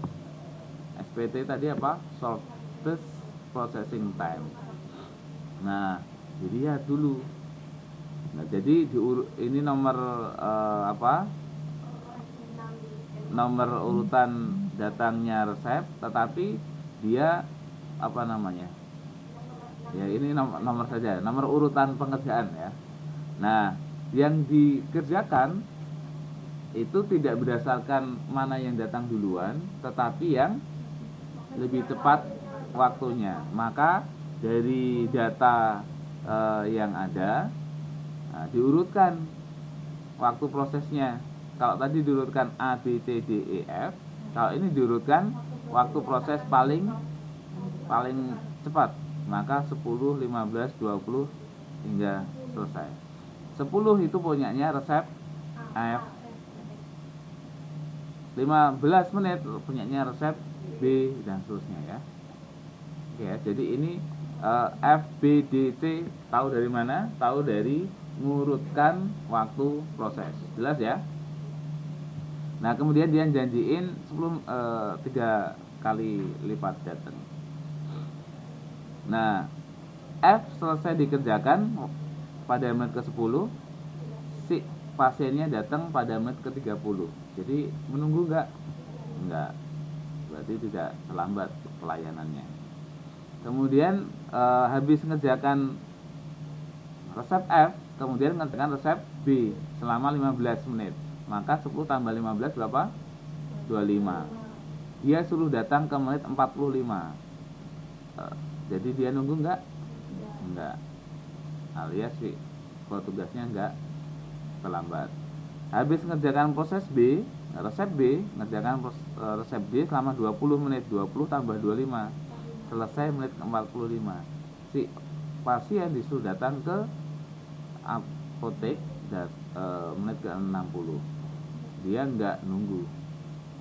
SPT tadi apa? Shortest processing time. Nah, dilihat dulu. Nah, jadi ini nomor nomor urutan datangnya resep, tetapi dia apa namanya? Ya, ini nomor saja, nomor urutan pengerjaan ya. Nah, yang dikerjakan itu tidak berdasarkan mana yang datang duluan, tetapi yang lebih cepat waktunya. Maka dari data yang ada, diurutkan waktu prosesnya. Kalau tadi diurutkan A, B, C, D, E, F, kalau ini diurutkan waktu proses paling cepat. Maka 10, 15, 20 hingga selesai. 10 itu punyanya resep F. 15 menit punyanya resep B dan seterusnya ya. Oke ya, jadi ini F, B, D, C tahu dari mana? Tahu dari ngurutkan waktu proses. Jelas ya? Nah, kemudian dia janjiin sebelum 3 kali lipat datang. Nah, F selesai dikerjakan pada menit ke-10, si pasiennya datang pada menit ke-30. Jadi menunggu enggak? Enggak. Berarti tidak terlambat pelayanannya. Kemudian habis mengerjakan resep F, kemudian mengerjakan resep B selama 15 menit. Maka 10 tambah 15 berapa? 25. Dia suruh datang ke menit 45. Jadi dia nunggu enggak? Enggak. Alias si tugasnya enggak terlambat. Habis mengerjakan proses B, resep B, mengerjakan resep B selama 20 menit. 20 tambah 25. Selesai menit ke-45. Si pasien disuruh datang ke apotek menit ke-60. Dia enggak nunggu.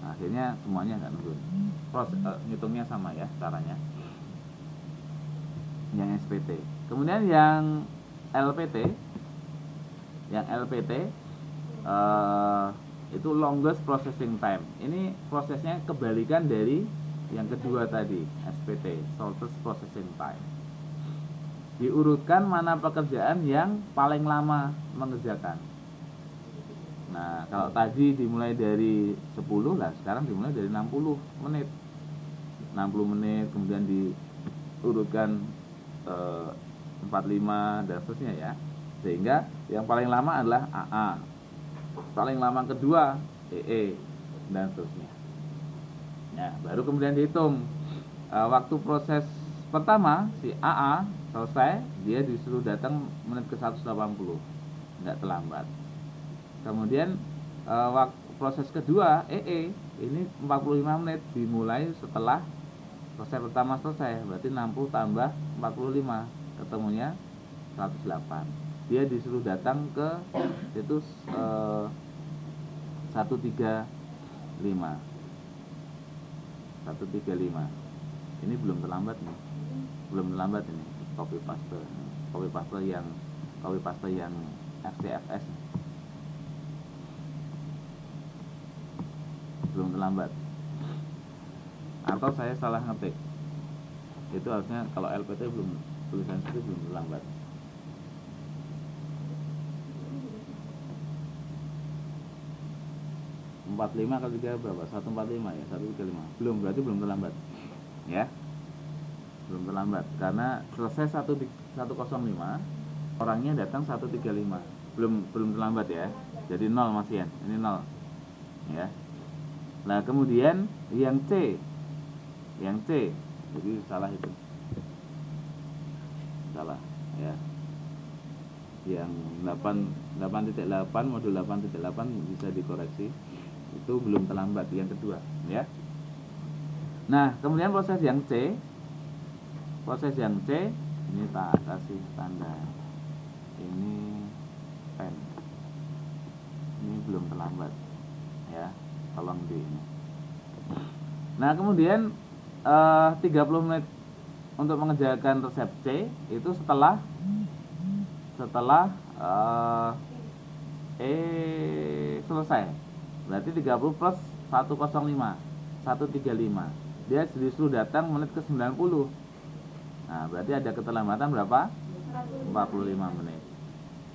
Akhirnya semuanya enggak nunggu. Proses ngitungnya sama ya caranya. Yang SPT. Kemudian yang LPT. Yang LPT itu longest processing time. Ini prosesnya kebalikan dari yang kedua tadi, SPT, shortest processing time. Diurutkan mana pekerjaan yang paling lama mengerjakan. Nah, kalau tadi dimulai dari 10 lah, sekarang dimulai dari 60 menit. 60 menit, kemudian diurutkan 45 dan seterusnya ya. Sehingga yang paling lama adalah AA. Paling lama kedua EE dan seterusnya. Nah, baru kemudian dihitung waktu proses pertama si AA selesai, dia disuruh datang menit ke 180, nggak terlambat. Kemudian waktu proses kedua EE ini 45 menit dimulai setelah proses pertama selesai, berarti 60 tambah 45 ketemunya 108. Dia disuruh datang ke itu 135. Ini belum terlambat nih. Belum terlambat ini. Copy paste yang FCFS. Belum terlambat. Atau saya salah ngetik. Itu harusnya kalau LPT belum, tulisan itu belum terlambat. Empat lima kali 3 berapa? 145 ya, 135. Belum, berarti belum terlambat. Ya. Belum terlambat karena selesai 105, orangnya datang 135. Belum terlambat ya. Jadi 0 masih ya. Ini 0. Ya. Nah, kemudian yang C. Jadi salah itu. Salah, ya. yang 8.8 modul 8.8 bisa dikoreksi, itu belum terlambat yang kedua ya. Nah kemudian proses yang C ini tak kasih tanda ini pen, ini belum terlambat ya, tolong di ini. Nah kemudian 30 menit untuk mengerjakan resep C itu setelah selesai. Berarti 30 plus 105 135. Dia disuruh datang menit ke 90. Nah berarti ada keterlambatan berapa? 45 menit.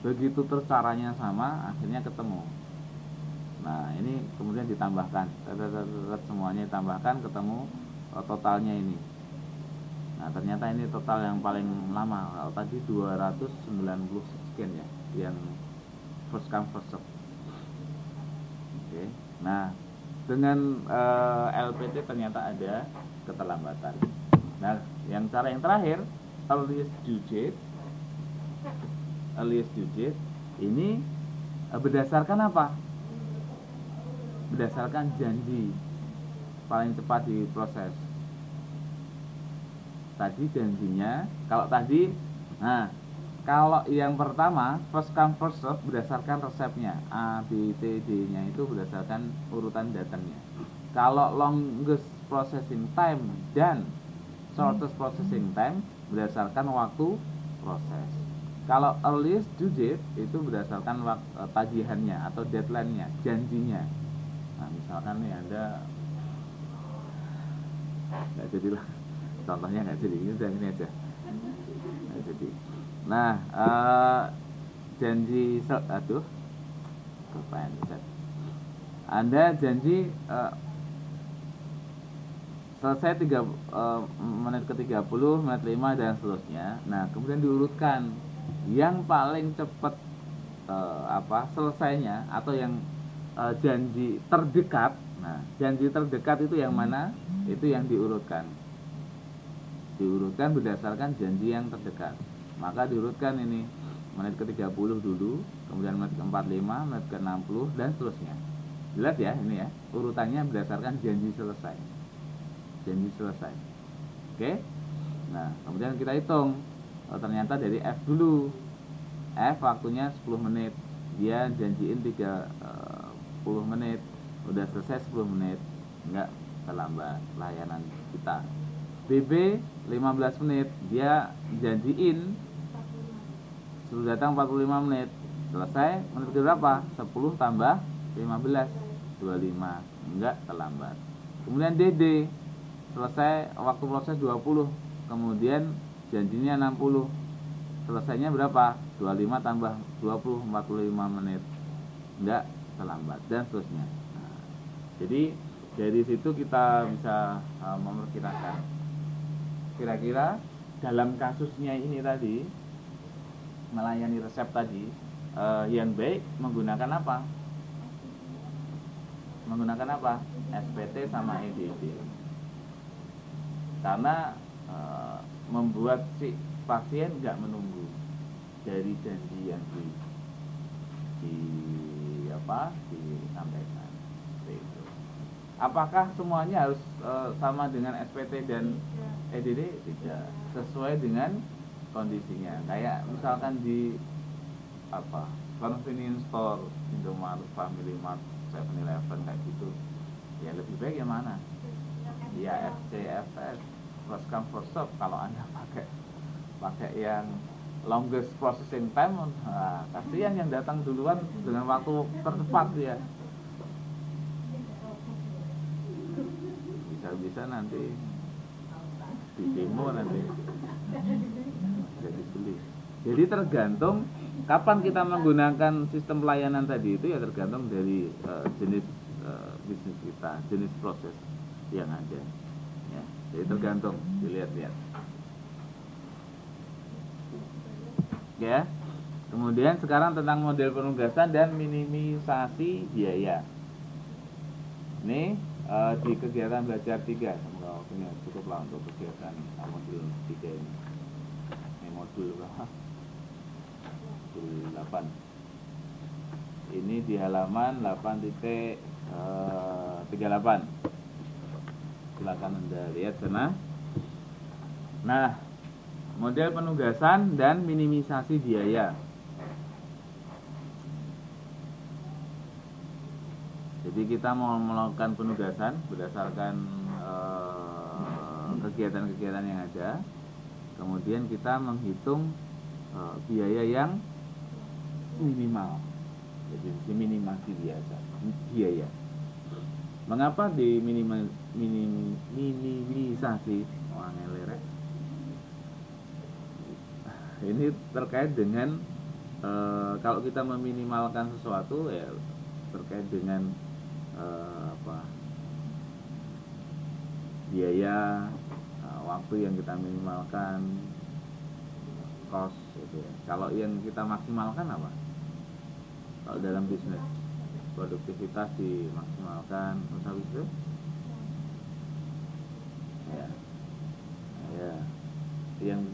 Begitu terus caranya sama, akhirnya ketemu. Nah ini kemudian ditambahkan, semuanya ditambahkan, ketemu totalnya ini. Nah ternyata ini total yang paling lama. Kalau tadi 290 sekian ya, yang first come first serve. Oke. Nah dengan LPT ternyata ada keterlambatan. Nah yang cara yang terakhir, earliest due date ini berdasarkan apa? Berdasarkan janji paling cepat diproses. Tadi janjinya, kalau tadi, nah kalau yang pertama first come first serve berdasarkan resepnya, A, B, C, D nya itu berdasarkan urutan datangnya. Kalau longest processing time dan shortest processing time berdasarkan waktu proses. Kalau earliest due date itu berdasarkan tagihannya atau deadline-nya, janjinya. Nah misalkan nih Anda nggak jadilah, contohnya nggak jadi, ini aja nggak jadi. Nah janji Anda janji selesai menit ke 30, menit 5 dan seterusnya. Nah kemudian diurutkan yang paling cepat selesainya atau yang janji terdekat. Nah janji terdekat itu yang mana? Itu yang diurutkan berdasarkan janji yang terdekat. Maka diurutkan ini menit ke 30 dulu, kemudian menit ke 45, menit ke 60 dan seterusnya. Jelas ya ini ya, urutannya berdasarkan janji selesai. Oke. Nah kemudian kita hitung, ternyata dari F dulu. F waktunya 10 menit, dia janjiin 30 menit, udah selesai 10 menit, enggak terlambat layanan kita. BB 15 menit, dia janjiin suruh datang 45 menit, selesai menit ke berapa? 10 tambah 15, 25, enggak terlambat. Kemudian DD selesai waktu proses 20, kemudian janjinya 60, selesainya berapa? 25 tambah 20, 45 menit, enggak terlambat dan seterusnya. Nah, jadi dari situ kita bisa memperkirakan kira-kira dalam kasusnya ini tadi, melayani resep tadi, yang baik menggunakan apa? SPT sama EDD. Karena membuat si pasien nggak menunggu dari janji yang disampaikan. Itu. Apakah semuanya harus sama dengan SPT dan EDD? Tidak, sesuai dengan kondisinya. Kayak misalkan di convenience store, Indomaret, Family Mart, 7-Eleven kayak gitu, ya lebih baik yang mana? Ya FCFS, first come first serve. Kalau Anda pakai yang longest processing time, kasihan yang datang duluan dengan waktu tercepat ya. Bisa nanti di demo nanti jadi sulit. Jadi tergantung kapan kita menggunakan sistem pelayanan tadi itu, ya tergantung dari jenis bisnis kita, jenis proses yang ada ya. Jadi tergantung, dilihat-lihat ya. Kemudian sekarang tentang model penugasan dan minimisasi biaya. Ini di kegiatan belajar 3, semoga waktunya cukup lah untuk kegiatan modul 3 ini. Ini modul berapa? 8. Ini di halaman 8.38. Silakan Anda lihat sana. Nah, model penugasan dan minimisasi biaya. Jadi kita mau melakukan penugasan berdasarkan kegiatan-kegiatan yang ada. Kemudian kita menghitung biaya yang minimal. Jadi diminimasi biaya. Mengapa minimisasi? Wah, ngelerek. Ini terkait dengan kalau kita meminimalkan sesuatu ya terkait dengan biaya, waktu yang kita minimalkan, cost gitu ya. Kalau yang kita maksimalkan apa? Kalau dalam bisnis produktivitas dimaksimalkan, terus itu ya yang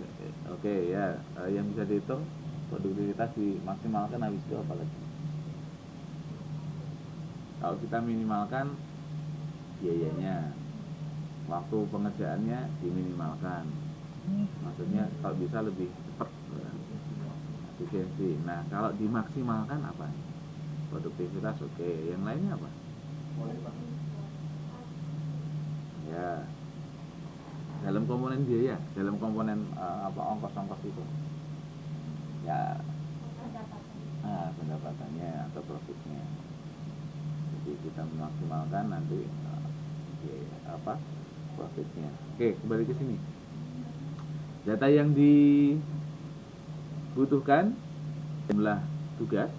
yang bisa dihitung produktivitas dimaksimalkan, habis itu apa lagi? Kalau kita minimalkan biayanya, waktu pengerjaannya diminimalkan, maksudnya kalau bisa lebih cepat efisiensi. Nah, kalau dimaksimalkan apa? Produktivitas oke. Yang lainnya apa? Ya, dalam komponen biaya, dalam komponen ongkos-ongkos itu ya, pendapatannya atau profitnya. Jadi kita memaksimalkan nanti profitnya. Oke, kembali ke sini. Data yang dibutuhkan: jumlah tugas,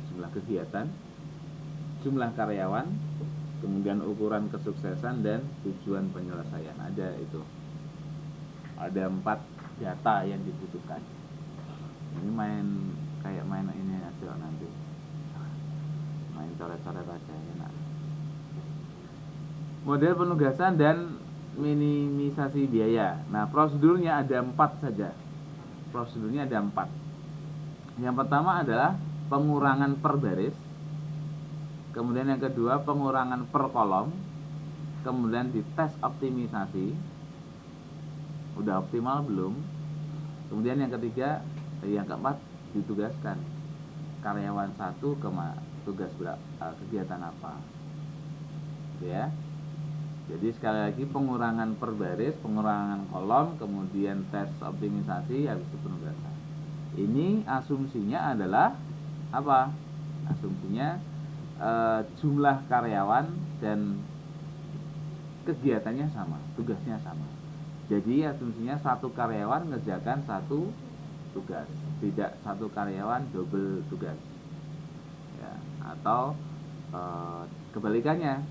jumlah kegiatan, jumlah karyawan, kemudian ukuran kesuksesan dan tujuan penyelesaian. Ada itu. Ada 4 data yang dibutuhkan. Ini kayak main ini aja nanti. Main coret-coret aja enak. Model penugasan dan minimisasi biaya. Nah, prosedurnya ada 4 saja. Prosedurnya ada 4. Yang pertama adalah pengurangan per baris. Kemudian yang kedua pengurangan per kolom. Kemudian dites optimisasi. Udah optimal belum? Kemudian yang ketiga, yang keempat ditugaskan. Karyawan 1 tugas kegiatan apa? Ya. Jadi sekali lagi pengurangan per baris, pengurangan kolom, kemudian tes optimisasi, habis itu penugasan. Ini asumsinya adalah apa? Asumsinya jumlah karyawan dan kegiatannya sama, tugasnya sama. Jadi asumsinya 1 karyawan ngerjakan 1 tugas, tidak 1 karyawan double tugas. Ya, atau kebalikannya,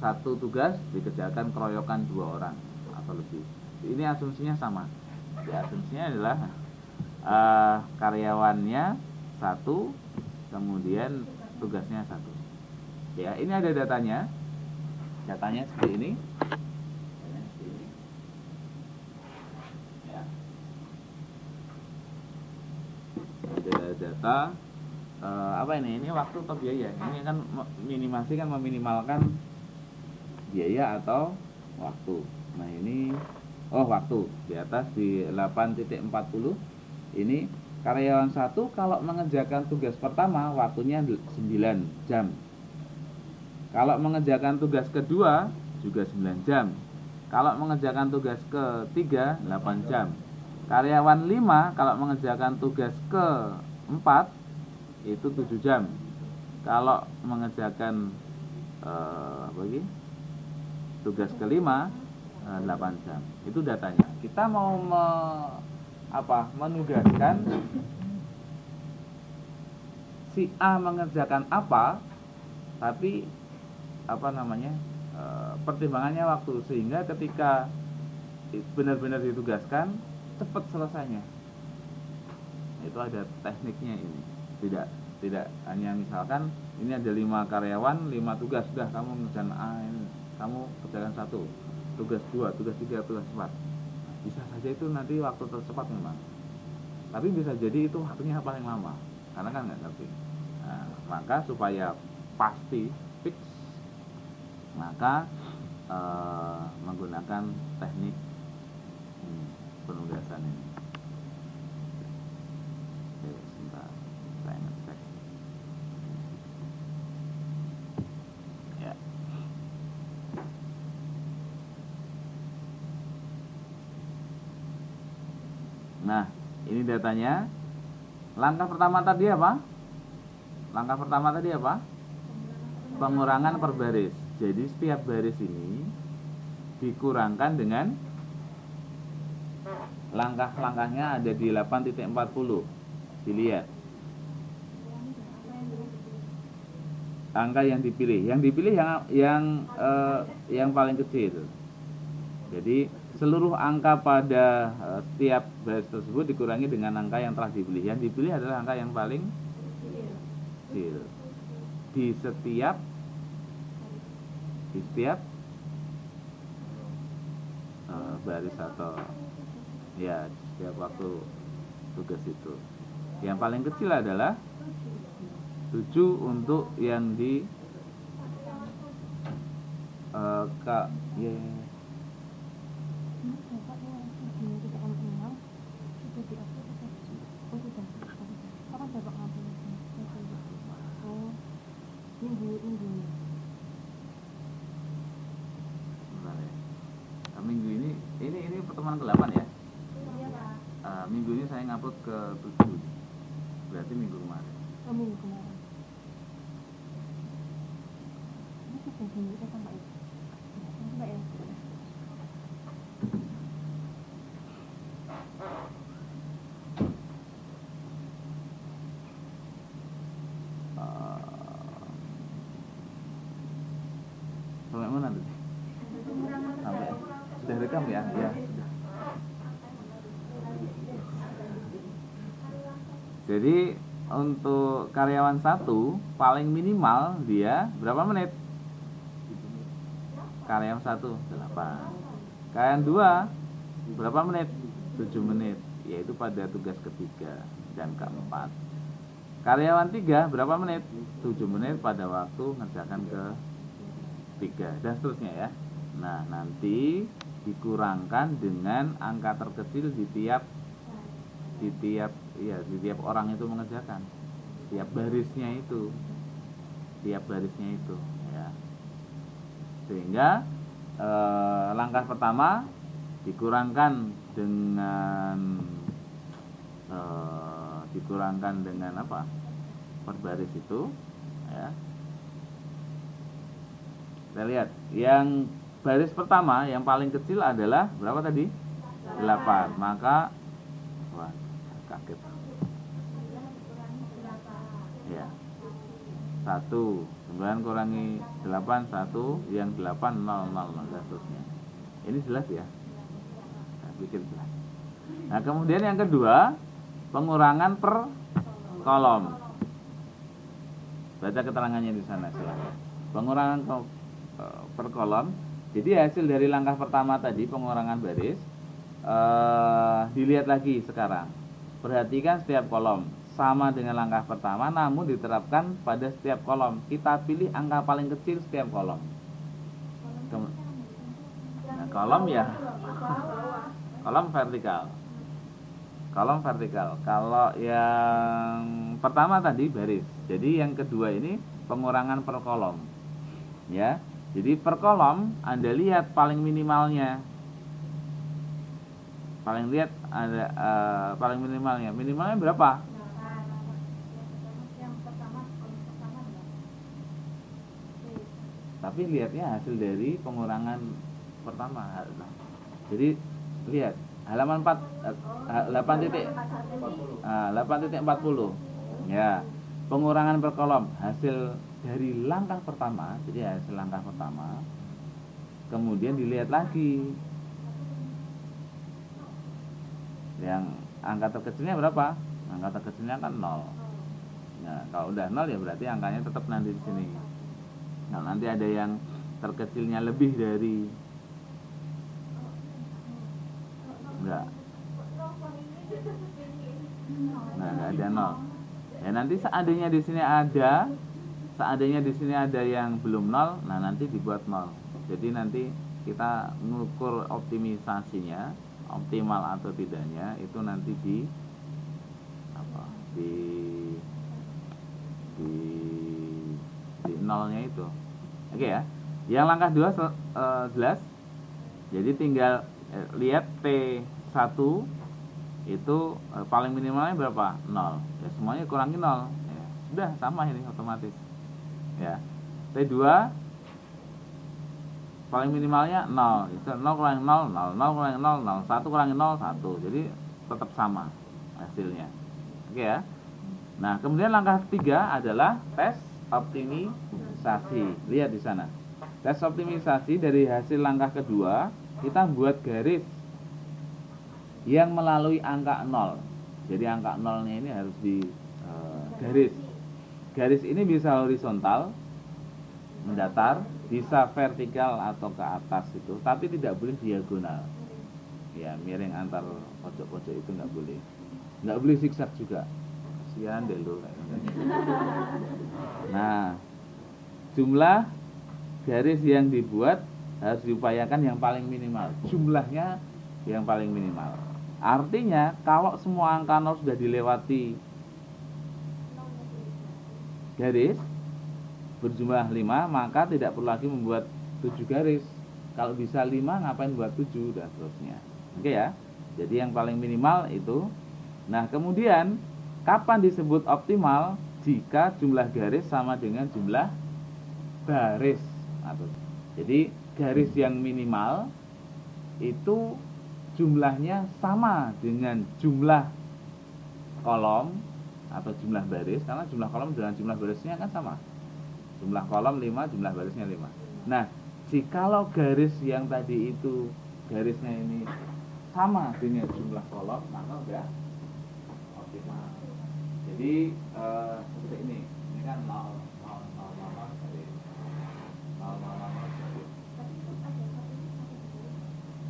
1 tugas dikerjakan keroyokan 2 orang atau lebih. Ini asumsinya sama. Ya, asumsinya adalah karyawannya 1, kemudian tugasnya 1. Ya, ini ada datanya. Datanya seperti ini. Ya. Ada data apa ini? Ini waktu atau biaya? Ini kan minimasi, kan meminimalkan biaya atau waktu. Nah, ini waktu di atas di 8.40. Ini karyawan 1 kalau mengerjakan tugas pertama waktunya 9 jam. Kalau mengerjakan tugas kedua juga 9 jam. Kalau mengerjakan tugas ketiga 8 jam. Karyawan 5 kalau mengerjakan tugas keempat itu 7 jam. Kalau mengerjakan tugas kelima 8 jam. Itu datanya. Kita mau menugaskan si A mengerjakan apa, tapi pertimbangannya waktu, sehingga ketika benar-benar ditugaskan cepat selesainya. Itu ada tekniknya ini. Tidak hanya misalkan ini ada 5 karyawan, 5 tugas, sudah kamu mengerjakan A ini, kamu kerjakan 1, tugas 2, tugas 3, tugas 4. Bisa saja itu nanti waktu tercepat memang. tapi bisa jadi itu waktunya paling lama karena kan nggak ngerti. Nah, maka supaya pasti fix, maka menggunakan teknik penugasan ini. Oke, sebentar, saya ngecek. Ya. Nah, ini datanya. Langkah pertama tadi apa? Pengurangan per baris. Jadi setiap baris ini dikurangkan dengan langkah-langkahnya ada di 8.40. Dilihat. Angka yang dipilih. Yang dipilih yang paling kecil. Jadi seluruh angka pada setiap baris tersebut dikurangi dengan angka yang telah dipilih. Yang dipilih adalah angka yang paling kecil. Di setiap baris atau ya setiap waktu tugas itu. Yang paling kecil adalah 7 untuk yang di minggu ini pertemuan ke-8 ya. Minggu ini saya ngupload ke 7. Berarti minggu kemarin. Minggu kemarin. Ini kita dulu kita tambah ya. Tambah ya. Sampai mana tuh? Sampai sudah rekam ya? Ya, sudah. Jadi untuk karyawan 1 paling minimal dia berapa menit? Karyawan 1 8. Karyawan 2 berapa menit? 7 menit, yaitu pada tugas ketiga dan keempat. Karyawan 3 berapa menit? 7 menit pada waktu ngerjakan ke 3 dan seterusnya ya. Nah, nanti dikurangkan dengan angka terkecil di tiap orang itu mengerjakan. Tiap barisnya itu ya. Sehingga langkah pertama dikurangkan dengan apa? Per baris itu ya. Kita lihat yang baris pertama yang paling kecil adalah berapa tadi? 8. Maka wah, kaget. Ya. 1 9 kurangi 8 1 yang 8 0 dan seterusnya. Ini jelas ya? Saya pikir jelas. Nah, kemudian yang kedua, pengurangan per kolom. Baca keterangannya di sana silakan. Pengurangan per kolom. Jadi hasil dari langkah pertama tadi pengurangan baris dilihat lagi sekarang. Perhatikan setiap kolom sama dengan langkah pertama, namun diterapkan pada setiap kolom. Kita pilih angka paling kecil setiap kolom. Nah, kolom ya, kolom vertikal. Kalau yang pertama tadi baris. Jadi yang kedua ini pengurangan per kolom. Ya. Jadi per kolom Anda lihat paling minimalnya. Paling minimalnya. Minimalnya berapa? Tapi lihatnya hasil dari pengurangan pertama. Jadi lihat halaman 8.40. Ya. Pengurangan per kolom hasil dari langkah pertama. Jadi hasil langkah pertama. Kemudian dilihat lagi. Yang angka terkecilnya berapa? Angka terkecilnya kan 0. Nah, kalau udah 0 ya berarti angkanya tetap nanti di sini. Nah, nanti ada yang terkecilnya lebih dari enggak. ada 0. Ya nanti seandainya di sini ada yang belum 0, nah nanti dibuat 0. Jadi nanti kita mengukur optimisasinya, optimal atau tidaknya itu nanti di nolnya itu. Oke ya. Yang langkah 2 jelas. Jadi tinggal lihat P1 itu paling minimalnya berapa? 0. Ya semuanya kurangi 0. Ya, sudah sama ini otomatis. Ya. P2 paling minimalnya 0. Itu 0 kurangi 0, 0, 0 kurangi 0, 0, 1 kurangi 0, 1. Jadi tetap sama hasilnya. Oke ya. Nah, kemudian langkah 3 adalah tes optimisasi. Lihat di sana. Tes optimisasi dari hasil langkah kedua, kita buat garis yang melalui angka 0. Jadi angka 0-nya ini harus di garis. Garis ini bisa horizontal, mendatar, bisa vertikal atau ke atas itu, tapi tidak boleh diagonal. Ya, miring antar pojok-pojok itu nggak boleh. Nggak boleh zigzag juga. Kasihan deh lo. Nah, jumlah garis yang dibuat harus diupayakan yang paling minimal. Jumlahnya yang paling minimal. Artinya kalau semua angka 0 sudah dilewati garis berjumlah 5, maka tidak perlu lagi membuat 7 garis. Kalau bisa 5, ngapain buat 7 dan seterusnya. Oke ya. Jadi yang paling minimal itu. Nah, kemudian kapan disebut optimal? Jika jumlah garis sama dengan jumlah baris. Jadi garis yang minimal itu jumlahnya sama dengan jumlah kolom atau jumlah baris, karena jumlah kolom dengan jumlah barisnya kan sama. Jumlah kolom 5, jumlah barisnya 5. Nah, jikalau garis yang tadi itu garisnya ini sama dengan jumlah kolom, maka udah optimal. Jadi seperti ini kan 0, 0, 0, 0, 0, 0, 0, 0.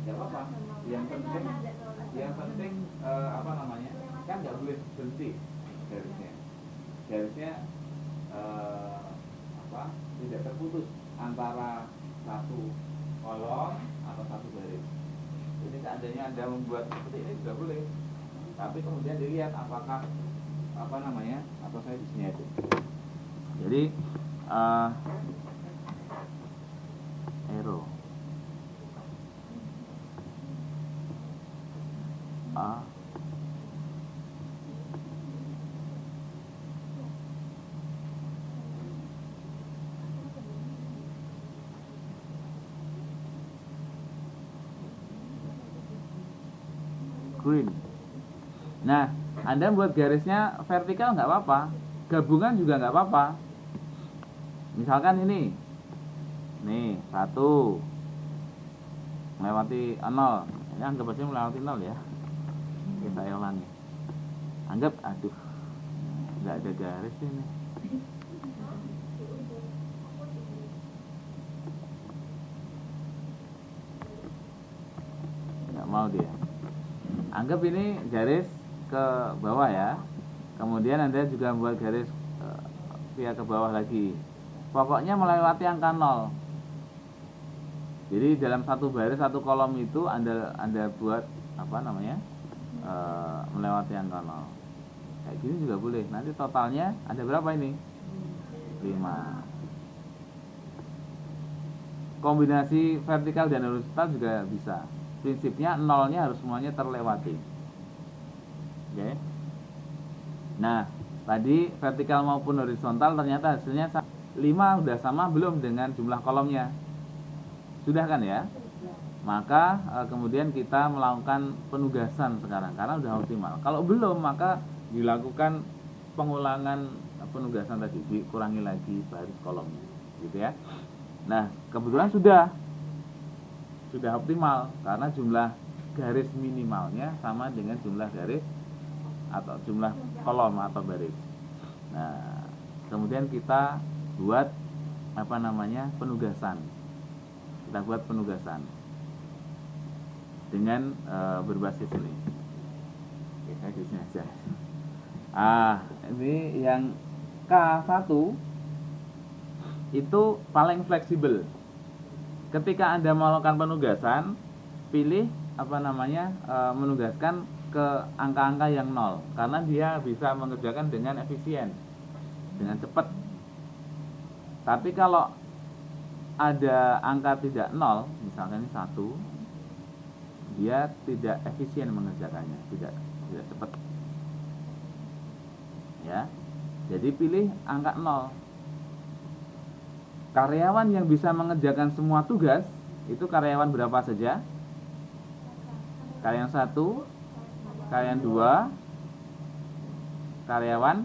Ya apa? Yang penting apa namanya? Kan nggak boleh berhenti garisnya tidak terputus antara satu kolom atau satu baris. Jadi seandainya Anda membuat seperti ini juga boleh, tapi kemudian dilihat apakah apa namanya, atau saya di sini aja. Jadi arrow green. Nah, Anda buat garisnya vertikal nggak apa-apa, gabungan juga nggak apa-apa. Misalkan ini, nih 1 melewati 0, ini anggap aja melewati 0 ya. Oke, saya ulangi. Anggap, aduh, nggak ada garis ini. Nggak mau dia. Anggap ini garis ke bawah ya. Kemudian Anda juga membuat garis via ke bawah lagi. Pokoknya melewati angka 0. Jadi dalam satu baris, satu kolom itu Anda buat apa namanya? Melewati angka 0. Kayak gini juga boleh. Nanti totalnya ada berapa ini? 5. Kombinasi vertikal dan horizontal juga bisa. Prinsipnya 0-nya harus semuanya terlewati. Oke. Nah, tadi vertikal maupun horizontal ternyata hasilnya 5 udah sama belum dengan jumlah kolomnya? Sudah kan ya? Maka kemudian kita melakukan penugasan sekarang karena udah optimal. Kalau belum, maka dilakukan pengulangan penugasan tadi, dikurangi lagi baris kolomnya, gitu ya. Nah, kebetulan sudah optimal karena jumlah garis minimalnya sama dengan jumlah garis atau jumlah kolom atau baris. Nah, kemudian kita buat apa namanya? Penugasan. Kita buat penugasan dengan berbasis ini. Oke, saya di sini aja. Ini yang K1 itu paling fleksibel. Ketika Anda melakukan penugasan, pilih menugaskan ke angka-angka yang 0, karena dia bisa mengerjakan dengan efisien, dengan cepat. Tapi kalau ada angka tidak 0, misalkan ini 1, dia tidak efisien mengerjakannya, tidak cepat. Ya. Jadi pilih angka 0. Karyawan yang bisa mengerjakan semua tugas itu karyawan berapa saja? Karyawan 1, karyawan 2, karyawan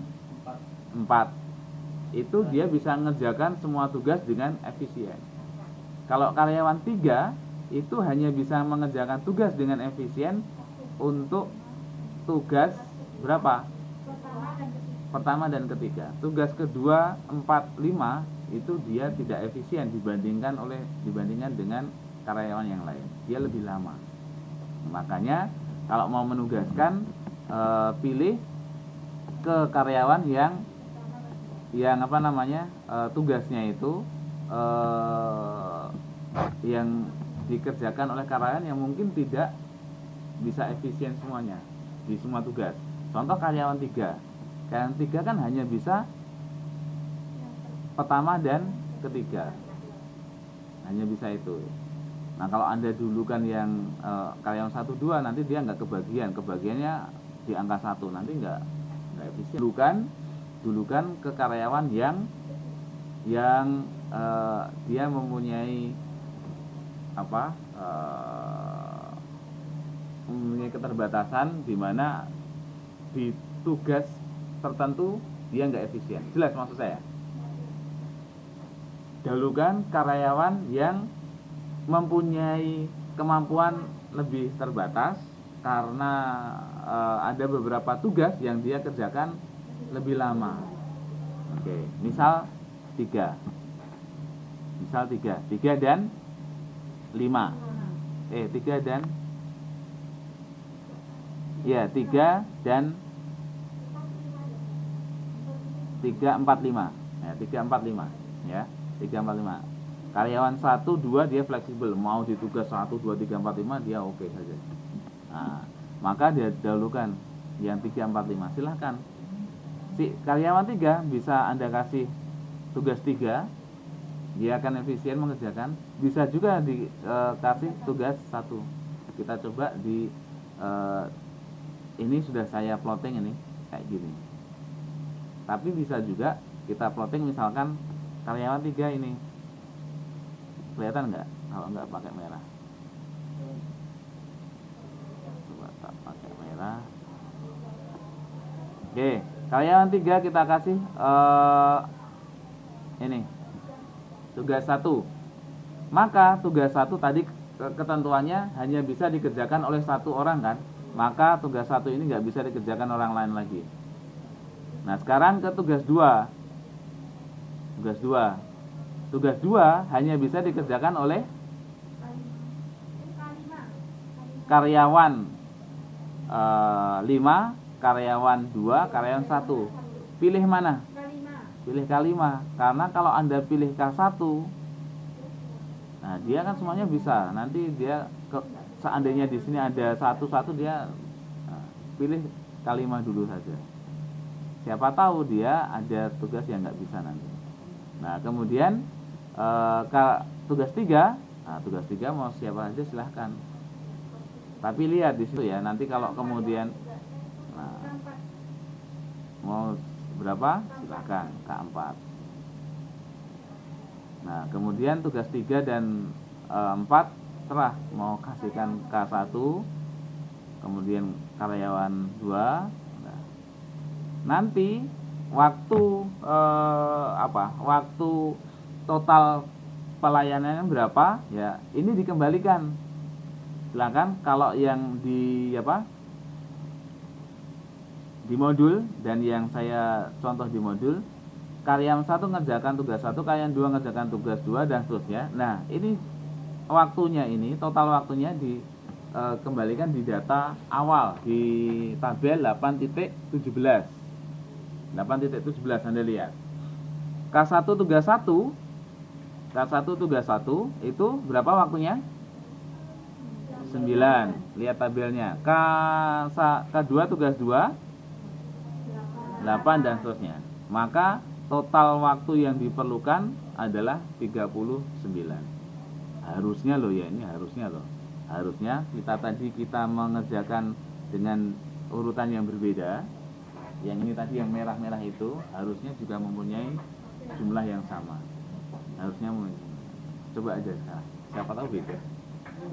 4. Itu dia bisa mengerjakan semua tugas dengan efisien. Kalau karyawan 3 itu hanya bisa mengerjakan tugas dengan efisien untuk tugas berapa? Pertama dan ketiga. Tugas kedua, 4, 5 itu dia tidak efisien dibandingkan dengan karyawan yang lain. Dia lebih lama. Makanya kalau mau menugaskan, pilih ke karyawan yang tugasnya itu yang dikerjakan oleh karyawan yang mungkin tidak bisa efisien semuanya di semua tugas. Contoh karyawan 3. Karyawan 3 kan hanya bisa pertama dan ketiga, hanya bisa itu. Nah kalau Anda dulu kan yang karyawan 1, 2, nanti dia nggak kebagiannya di angka 1, nanti nggak efisien. Dulukan ke karyawan yang dia mempunyai mempunyai keterbatasan, di mana di tugas tertentu dia nggak efisien. Jelas maksud saya? Dahulukan karyawan yang mempunyai kemampuan lebih terbatas karena ada beberapa tugas yang dia kerjakan lebih lama. Oke, misal 3 dan 5. 3 dan 3, 4, 5. 3, 4, 5 ya. 3, 4, 5. Karyawan 1, 2 dia fleksibel, mau ditugas 1, 2, 3, 4, 5 dia oke saja. Nah, maka dia dahulukan yang 3, 4, 5. Silahkan. Si karyawan 3 bisa Anda kasih tugas 3, dia akan efisien mengerjakan. Bisa juga dikasih tugas 1. Kita coba ini sudah saya plotting ini kayak gini. Tapi bisa juga kita plotting misalkan karyawan 3 ini. Kelihatan nggak kalau nggak pakai merah? Coba tak pakai merah. Oke, karyawan 3 kita kasih ini tugas 1. Maka tugas 1 tadi ketentuannya hanya bisa dikerjakan oleh 1 orang kan? Maka tugas 1 ini nggak bisa dikerjakan orang lain lagi. Nah sekarang ke tugas 2. Tugas 2 hanya bisa dikerjakan oleh karyawan 5, karyawan 2, karyawan 1. Pilih mana? Pilih K5. Karena kalau Anda pilih K1, nah dia kan semuanya bisa. Nanti dia seandainya di sini ada 1, dia pilih K5 dulu saja. Siapa tahu dia ada tugas yang nggak bisa nanti. Nah kemudian tugas 3, tugas 3 mau siapa aja silahkan. Tapi lihat di situ ya, nanti kalau kemudian mau berapa silahkan K4. Nah kemudian tugas 3 dan 4 serah, mau kasihkan K1, kemudian karyawan 2. Nanti waktu waktu total pelayanannya berapa ya, ini dikembalikan. Silakan kalau yang di modul dan yang saya contoh di modul, karyawan 1 ngerjakan tugas 1, karyawan 2 ngerjakan tugas 2 dan seterusnya. Nah ini waktunya, ini total waktunya dikembalikan di data awal di tabel 8.17. 8.17 Anda lihat. K1 tugas 1 itu berapa waktunya? 9. Lihat tabelnya. K2 tugas 2 8 dan seterusnya. Maka total waktu yang diperlukan adalah 39. Harusnya loh ya, ini harusnya loh. Harusnya kita mengerjakan dengan urutan yang berbeda. Yang ini tadi yang merah-merah itu harusnya juga mempunyai jumlah yang sama. Harusnya coba aja sekarang. Siapa tahu beda.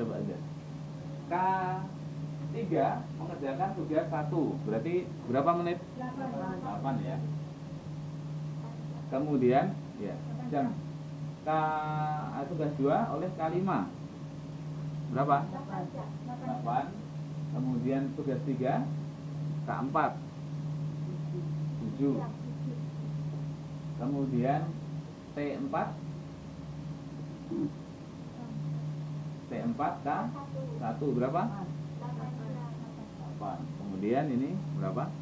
Coba aja. K3 mengerjakan tugas 1. Berarti berapa menit? 8 ya. Kemudian ya, jam tugas 2 oleh K5. Berapa? 8. Kemudian tugas 3 K4 7. Kemudian T4 K1 berapa? 8. Kemudian ini berapa? 8.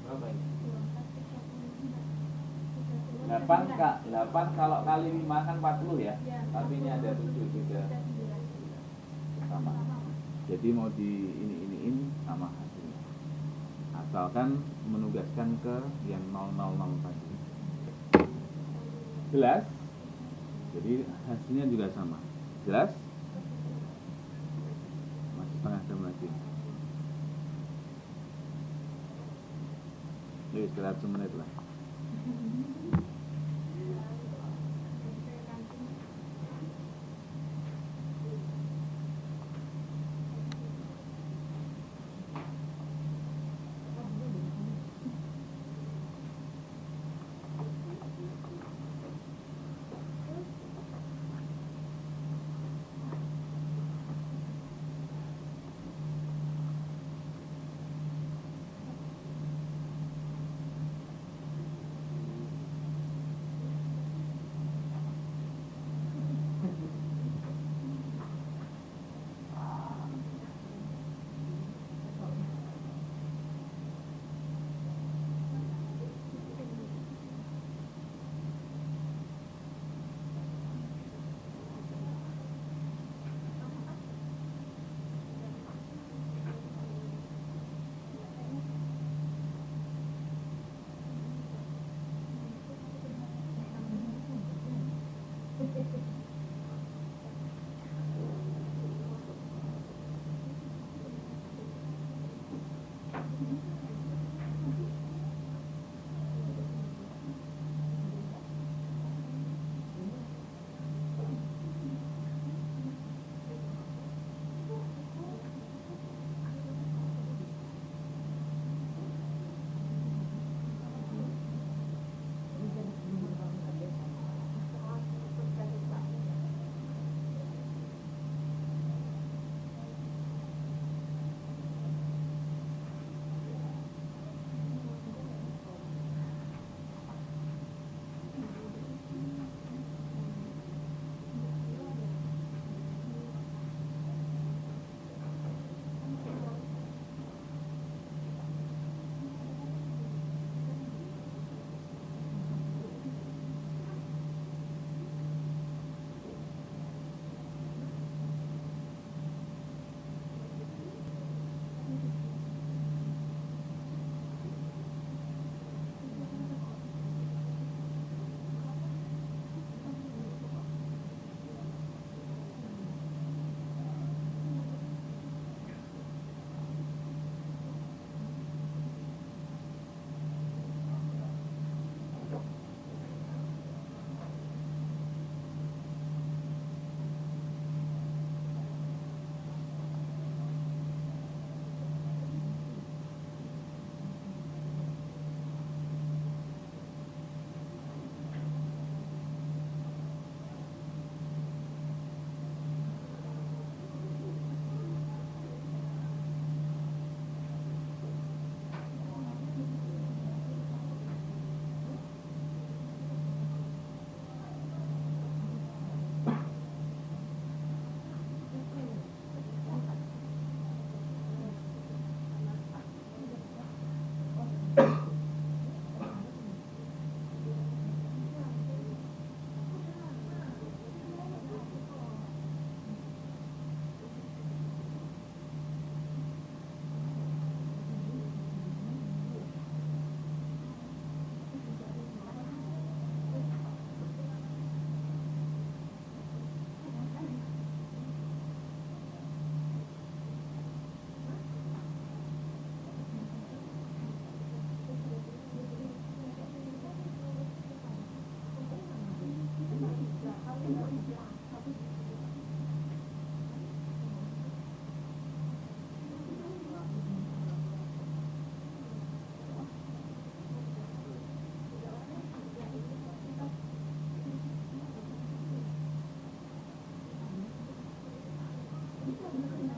Berapa ini? 8 kalau kali 5 kan 40 ya. Tapi ini ada 7 juga. Sama. Jadi mau di ini sama hasilnya. Asalkan menugaskan ke yang 000 tadi. Jelas? Jadi hasilnya juga sama. Jelas? Masih setengah jam lagi. Yuk istirahat semenit lah.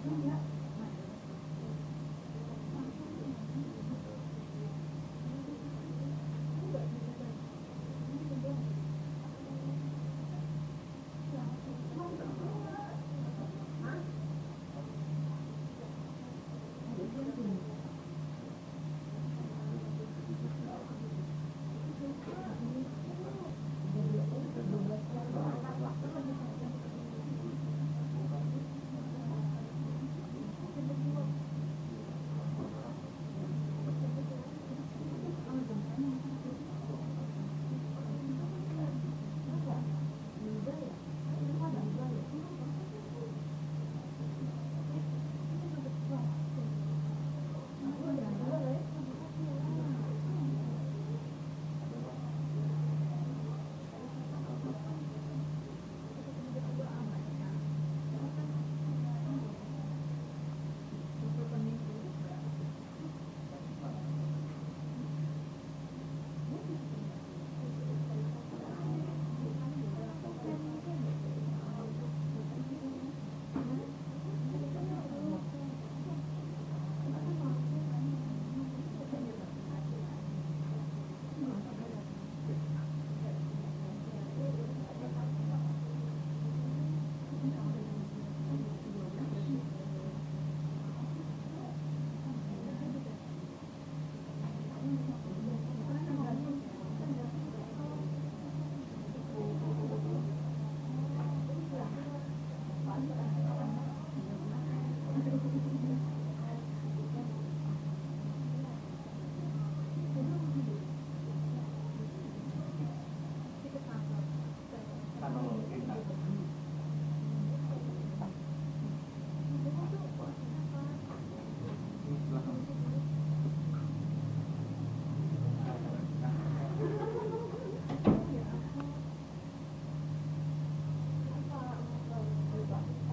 Iya.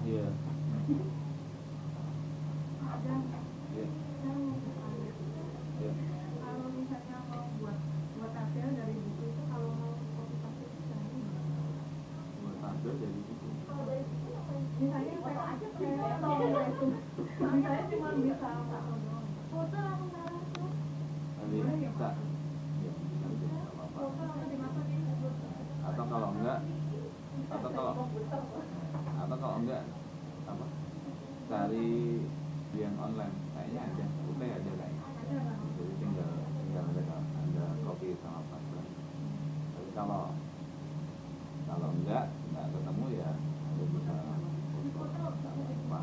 Iya. Iya. Kalau misalnya mau buat tabel dari buku itu, kalau mau copy paste itu caranya gimana? Buat tabel dari buku. Kalau dari buku misalnya saya aja itu misalnya cuma bisa foto langsung taruh tuh. Nanti bisa. Ya, nanti nggak apa-apa. Foto langsung dimasukin. Atau kalau enggak apa? Cari yang online kayaknya ada, UT ada kayaknya. Jadi tinggal ada copy sama password. Tapi kalau enggak ketemu ya ada bisa foto apa.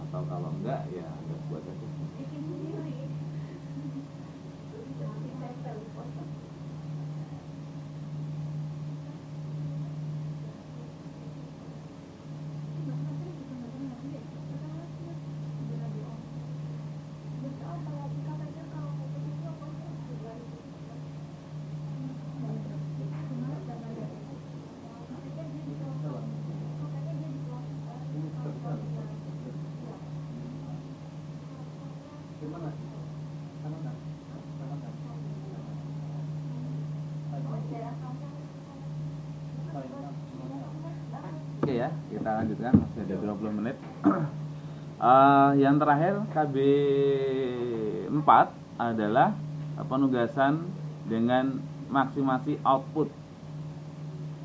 Atau kalau enggak ya ada buat aja. Bikin sendiri. Ditempel di foto. Gimana? Sama enggak? Sama enggak? Oke ya, kita lanjutkan, masih ada 20 menit. Yang terakhir KB 4 adalah penugasan dengan maksimasi output.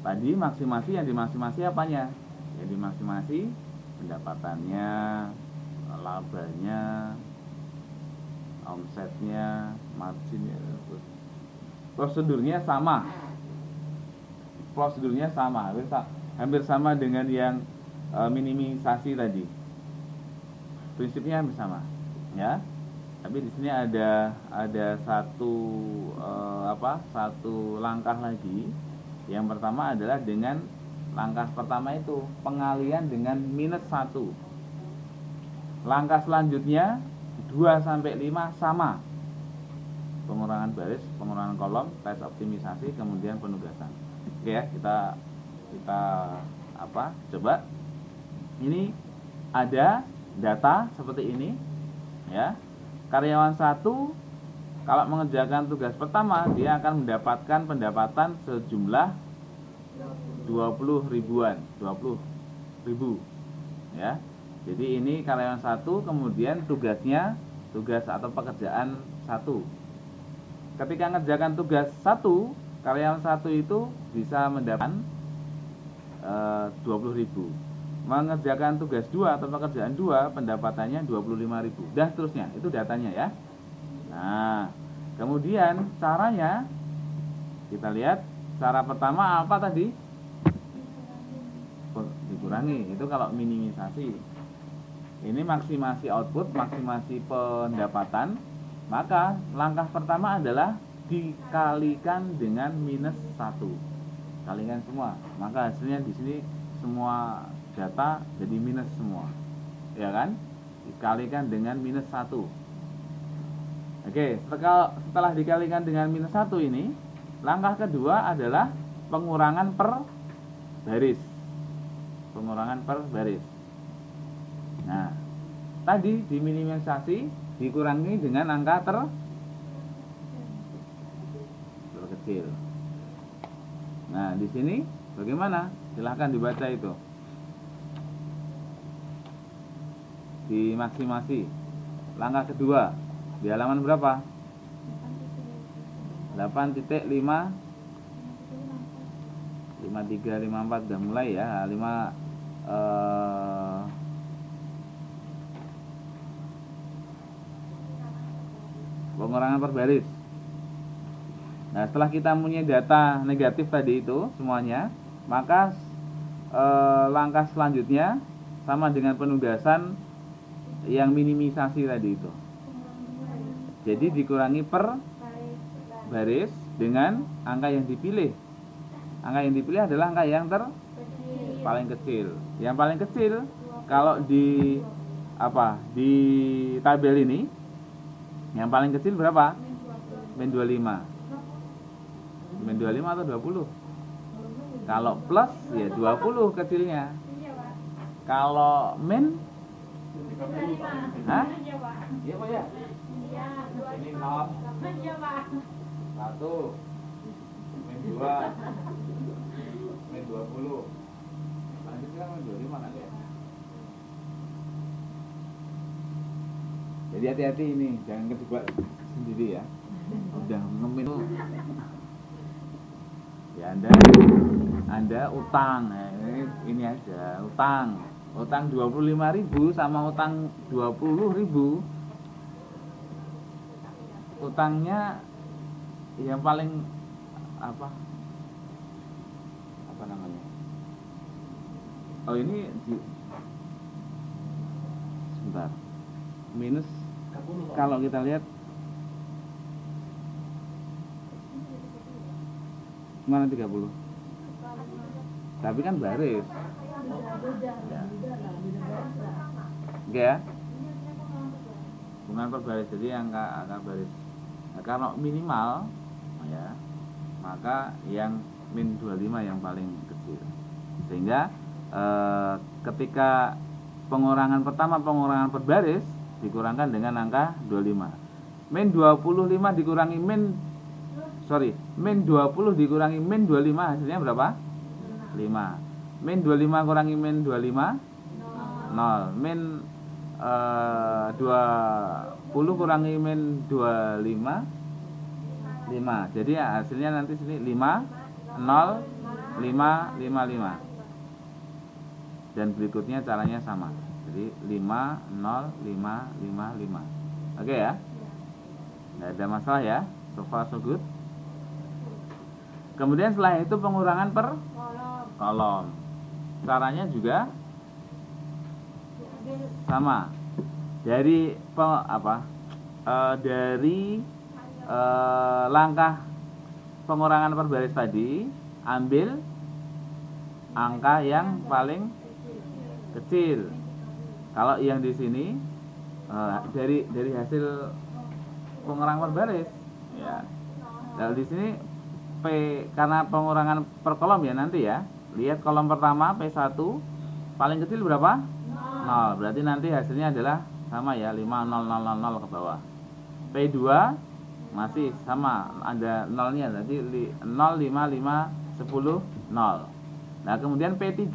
Tadi maksimasi yang dimaksimasi apanya? Yang dimaksimasi pendapatannya, labanya, omsetnya, marginnya. Prosedurnya sama. Hampir sama dengan yang minimisasi tadi. Prinsipnya hampir sama, ya. Tapi di sini ada satu langkah lagi. Yang pertama adalah dengan langkah pertama itu pengalian dengan -1. Langkah selanjutnya 2 sampai 5 sama. Pengurangan baris, pengurangan kolom, tes optimisasi, kemudian penugasan. Oke ya, kita coba. Ini ada data seperti ini, ya. Karyawan 1 kalau mengerjakan tugas pertama dia akan mendapatkan pendapatan sejumlah 20 ribu, ya. Jadi ini karyawan 1, kemudian tugas atau pekerjaan 1. Ketika mengerjakan tugas 1, karyawan 1 itu bisa mendapatkan 20.000. Mengerjakan tugas 2 atau pekerjaan 2, pendapatannya 25.000. Dah seterusnya, itu datanya ya. Nah, kemudian caranya kita lihat. Cara pertama apa tadi? Dikurangi. Itu kalau minimisasi. Ini maksimasi output, maksimasi pendapatan. Maka langkah pertama adalah dikalikan dengan minus 1. Kalikan semua. Maka hasilnya di sini semua data jadi minus semua. Ya kan? Dikalikan dengan minus 1. Oke, setelah dikalikan dengan minus 1 ini, langkah kedua adalah pengurangan per baris. Pengurangan per baris. Nah, tadi diminimisasi dikurangi dengan angka terkecil. Nah, di sini bagaimana? Silahkan dibaca itu. Dimaksimasi. Langkah kedua di halaman berapa? 8.5 53 54 udah mulai ya. 5 pengurangan per baris. Nah, setelah kita punya data negatif tadi itu semuanya, maka langkah selanjutnya sama dengan penugasan yang minimisasi tadi itu. Jadi dikurangi per baris dengan angka yang dipilih. Angka yang dipilih adalah angka yang paling kecil. Yang paling kecil kalau di tabel ini, yang paling kecil berapa? Min 25. Min 25 atau 20? Kalau plus ya 20 kecilnya. Kalau min? Hah? Iya Pak ya? Ini 0. 1. Min 2. Min 20. Lanjutnya min 25 kan ya? Jadi hati-hati ini, jangan kejebak sendiri ya. Udah ngemin ya, Anda utang. Ini aja, utang 25.000 sama utang 20.000. Utangnya yang paling apa namanya? Oh, ini sebentar. Minus kalau kita lihat mana 30. Tapi kan baris. Ya. Oke ya. Bukan per baris, jadi angka baris. Nah, kalau minimal ya, maka yang min 25 yang paling kecil. Sehingga ketika pengurangan pertama, pengurangan per baris dikurangkan dengan angka 25. Min 25 dikurangi min 20 dikurangi min 25 hasilnya berapa? 5. Min 25 kurangi min 25 0. Min 20 kurangi min 25 5. Jadi ya, hasilnya nanti sini 5 0 5 5 5. Dan berikutnya caranya sama. Jadi 5 0 5 5 5. Oke ya. Nggak ada masalah ya. So far so good. Kemudian setelah itu pengurangan per kolom. Caranya juga sama. Dari langkah pengurangan per baris tadi, ambil angka yang paling kecil. Kalau yang di sini dari hasil pengurangan per baris, ya. Kalau di sini P karena pengurangan per kolom ya nanti ya. Lihat kolom pertama P1 paling kecil berapa? 0. Berarti nanti hasilnya adalah sama ya, 5 0 0 0 0 ke bawah. P2 masih sama, ada nolnya, nanti 0 5 5 10 0. Nah, kemudian P3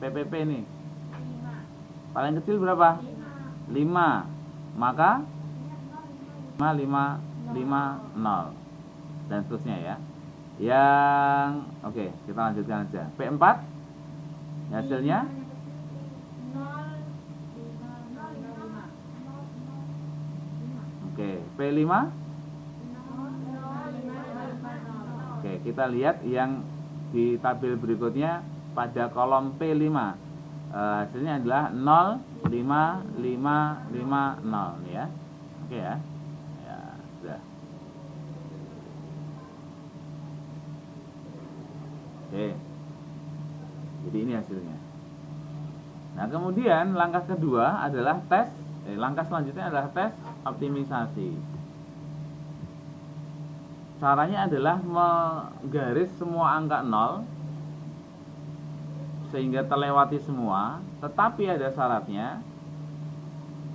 PPP ini Paling kecil berapa? 5. Maka 5, 0 dan seterusnya ya. Yang oke, kita lanjutkan aja. P4 hasilnya oke, P5 oke, kita lihat yang di tabel berikutnya pada kolom P5. Hasilnya adalah 0, 5, 5, 5, 0 nih ya. Oke ya. Ya, sudah. Oke. Jadi ini hasilnya. Nah, kemudian langkah kedua adalah langkah selanjutnya adalah tes optimisasi. Caranya adalah menggaris semua angka 0 sehingga terlewati semua, tetapi ada syaratnya.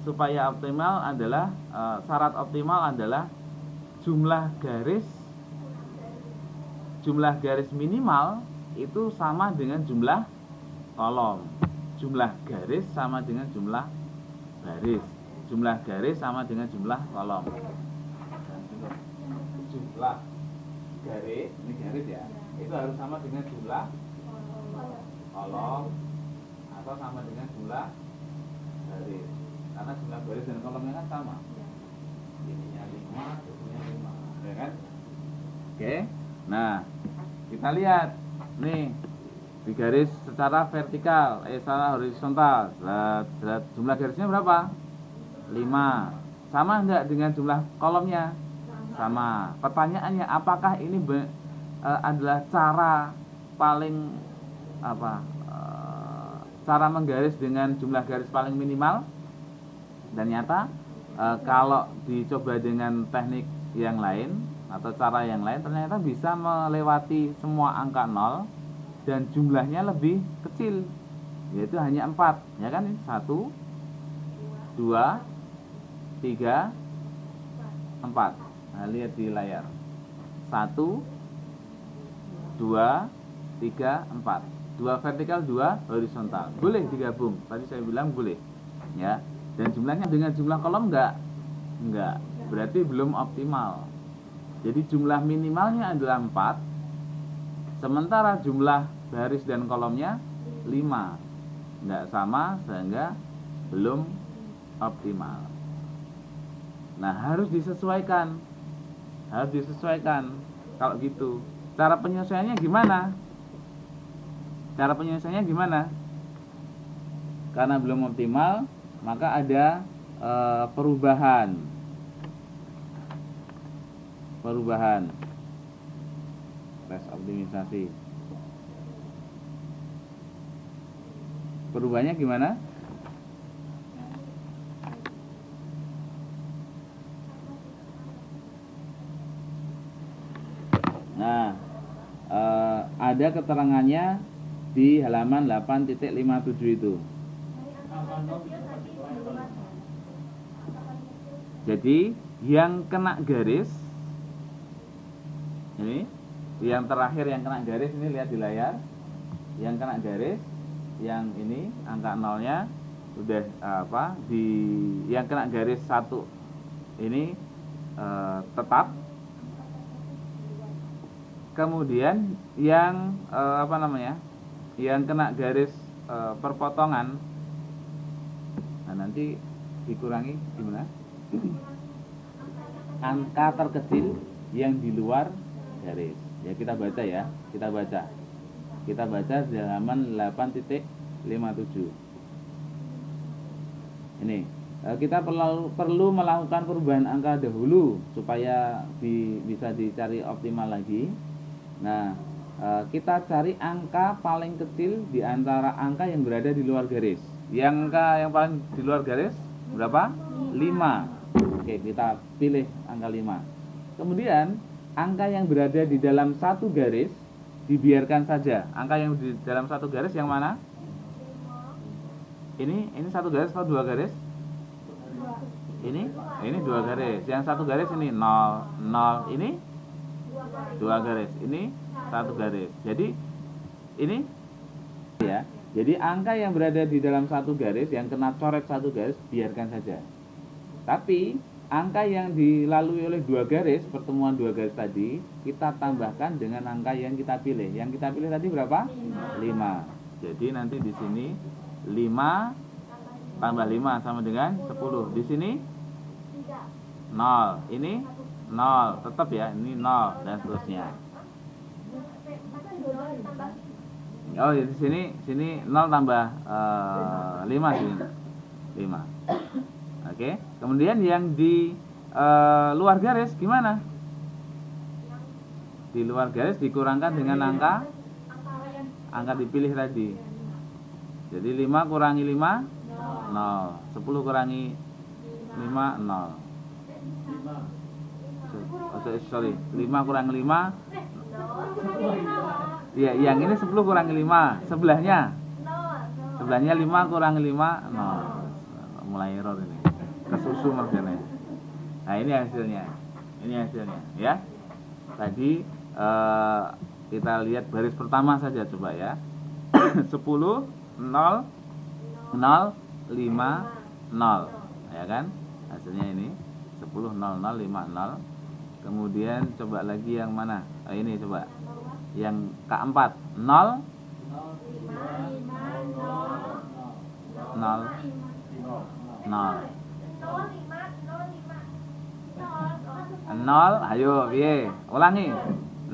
Supaya optimal adalah syarat optimal adalah jumlah garis minimal itu sama dengan jumlah kolom. Jumlah garis sama dengan jumlah baris. Jumlah garis sama dengan jumlah kolom. Jumlah garis, ini garis ya, itu harus sama dengan jumlah kolom atau sama dengan jumlah baris. Karena jumlah baris dan kolomnya kan sama. Ininya 5, ininya 5, ya kan? Oke. Nah, kita lihat nih di garis secara vertikal, secara horizontal. Jumlah garisnya berapa? 5. Sama enggak dengan jumlah kolomnya? Sama. Pertanyaannya, apakah ini adalah cara paling cara menggaris dengan jumlah garis paling minimal? Dan nyata kalau dicoba dengan teknik yang lain atau cara yang lain, ternyata bisa melewati semua angka 0 dan jumlahnya lebih kecil, yaitu hanya 4, ya kan? 1, 2, 3, 4. Nah, lihat di layar. 1, 2, 3, 4. 2 vertikal, 2 horizontal. Boleh digabung. Tadi saya bilang boleh, ya. Dan jumlahnya dengan jumlah kolom enggak? Berarti belum optimal. Jadi jumlah minimalnya adalah 4, sementara jumlah baris dan kolomnya 5. Enggak sama, sehingga belum optimal. Nah, harus disesuaikan. Kalau gitu. Cara penyesuaiannya gimana? Karena belum optimal, maka ada perubahan tes optimisasi. Perubahannya gimana? Nah, ada keterangannya di halaman 8.57 itu. Jadi yang kena garis ini, yang terakhir yang kena garis ini, lihat di layar. Yang kena garis, yang ini angka 0-nya udah yang kena garis 1 ini tetap. Kemudian yang yang kena garis perpotongan, nah nanti dikurangi gimana? Angka terkecil yang di luar garis. Ya, kita baca ya. Kita baca di halaman 8.57. Ini kita perlu melakukan perubahan angka dahulu supaya bisa dicari optimal lagi. Nah, kita cari angka paling kecil di antara angka yang berada di luar garis. Yang angka yang paling di luar garis berapa? 5. Oke, kita pilih angka 5. Kemudian angka yang berada di dalam satu garis dibiarkan saja. Angka yang di dalam satu garis yang mana? Ini satu garis atau dua garis? Ini 2 garis. Yang satu garis ini 0, 0. Ini 2 garis. Ini 1 garis. Jadi ini ya. ya. Jadi angka yang berada di dalam satu garis, yang kena coret satu garis, biarkan saja. Tapi angka yang dilalui oleh dua garis, pertemuan dua garis tadi, kita tambahkan dengan angka yang kita pilih. Yang kita pilih tadi berapa? 5. Jadi nanti di sini 5 tambah 5 sama dengan 10. Di sini 0. Ini 0. Tetap ya, ini 0 dan seterusnya. Oh, di sini 0 tambah 5 sini. 5. Oke. Kemudian yang di luar garis gimana? Di luar garis dikurangkan dengan angka dipilih tadi. Jadi 5 kurangi 5 0. 10 kurangi 5 0. Sorry, 5 kurangi 5. Ya, yang ini 10 kurangi 5. Sebelahnya 5 kurangi 5 0. Mulai error ini. Kesusu maksudnya. Nah, ini hasilnya. Ya. Tadi kita lihat baris pertama saja coba ya. 10 0 0 5 0. Ya kan? Hasilnya ini 10 0 0 5 0. Kemudian coba lagi yang mana? Ini coba. Yang keempat 0 0 0. Ayo, piye? Ulangi. 0 5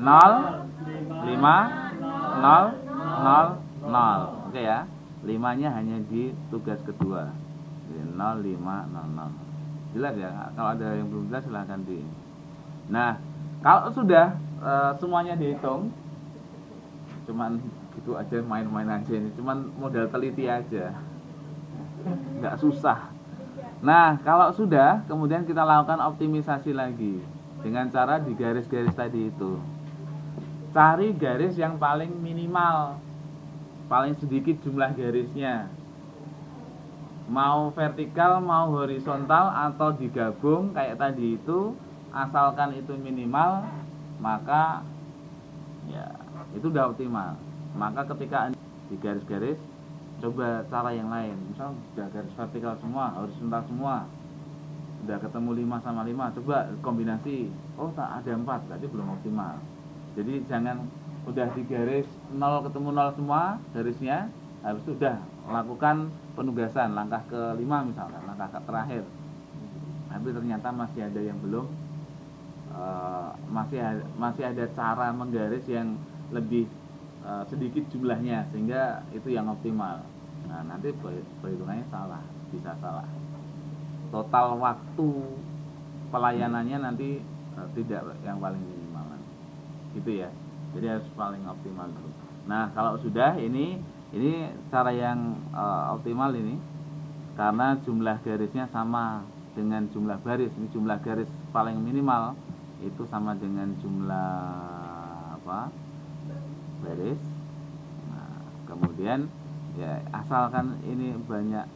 0 0 0. Oke ya. 5-nya hanya di tugas kedua. Jadi 0 5 0 0. Jelas ya? Kalau ada yang belum jelas silahkan di. Nah, kalau sudah semuanya dihitung, cuman gitu aja, main-main aja ini, cuman modal teliti aja, nggak susah. Nah, kalau sudah, kemudian kita lakukan optimisasi lagi dengan cara di garis-garis tadi itu. Cari garis yang paling minimal, paling sedikit jumlah garisnya, mau vertikal mau horizontal atau digabung kayak tadi itu, asalkan itu minimal, maka ya itu udah optimal. Maka ketika di garis-garis, coba cara yang lain. Misal udah garis vertikal semua, horizontal semua, udah ketemu 5 sama 5, coba kombinasi. Oh, tak ada 4, berarti belum optimal. Jadi jangan udah di garis 0 ketemu 0 semua garisnya, habis itu udah lakukan penugasan langkah ke-5 misalkan, langkah terakhir. Tapi ternyata masih ada yang belum, masih ada cara menggaris yang lebih sedikit jumlahnya, sehingga itu yang optimal. Nah, nanti perhitungannya salah, bisa salah. Total waktu pelayanannya nanti tidak yang paling minimal, gitu ya. Jadi harus paling optimal dulu. Nah, kalau sudah ini cara yang optimal ini, karena jumlah garisnya sama dengan jumlah baris. Ini jumlah garis paling minimal itu sama dengan jumlah baris. Nah, kemudian ya asalkan ini banyak,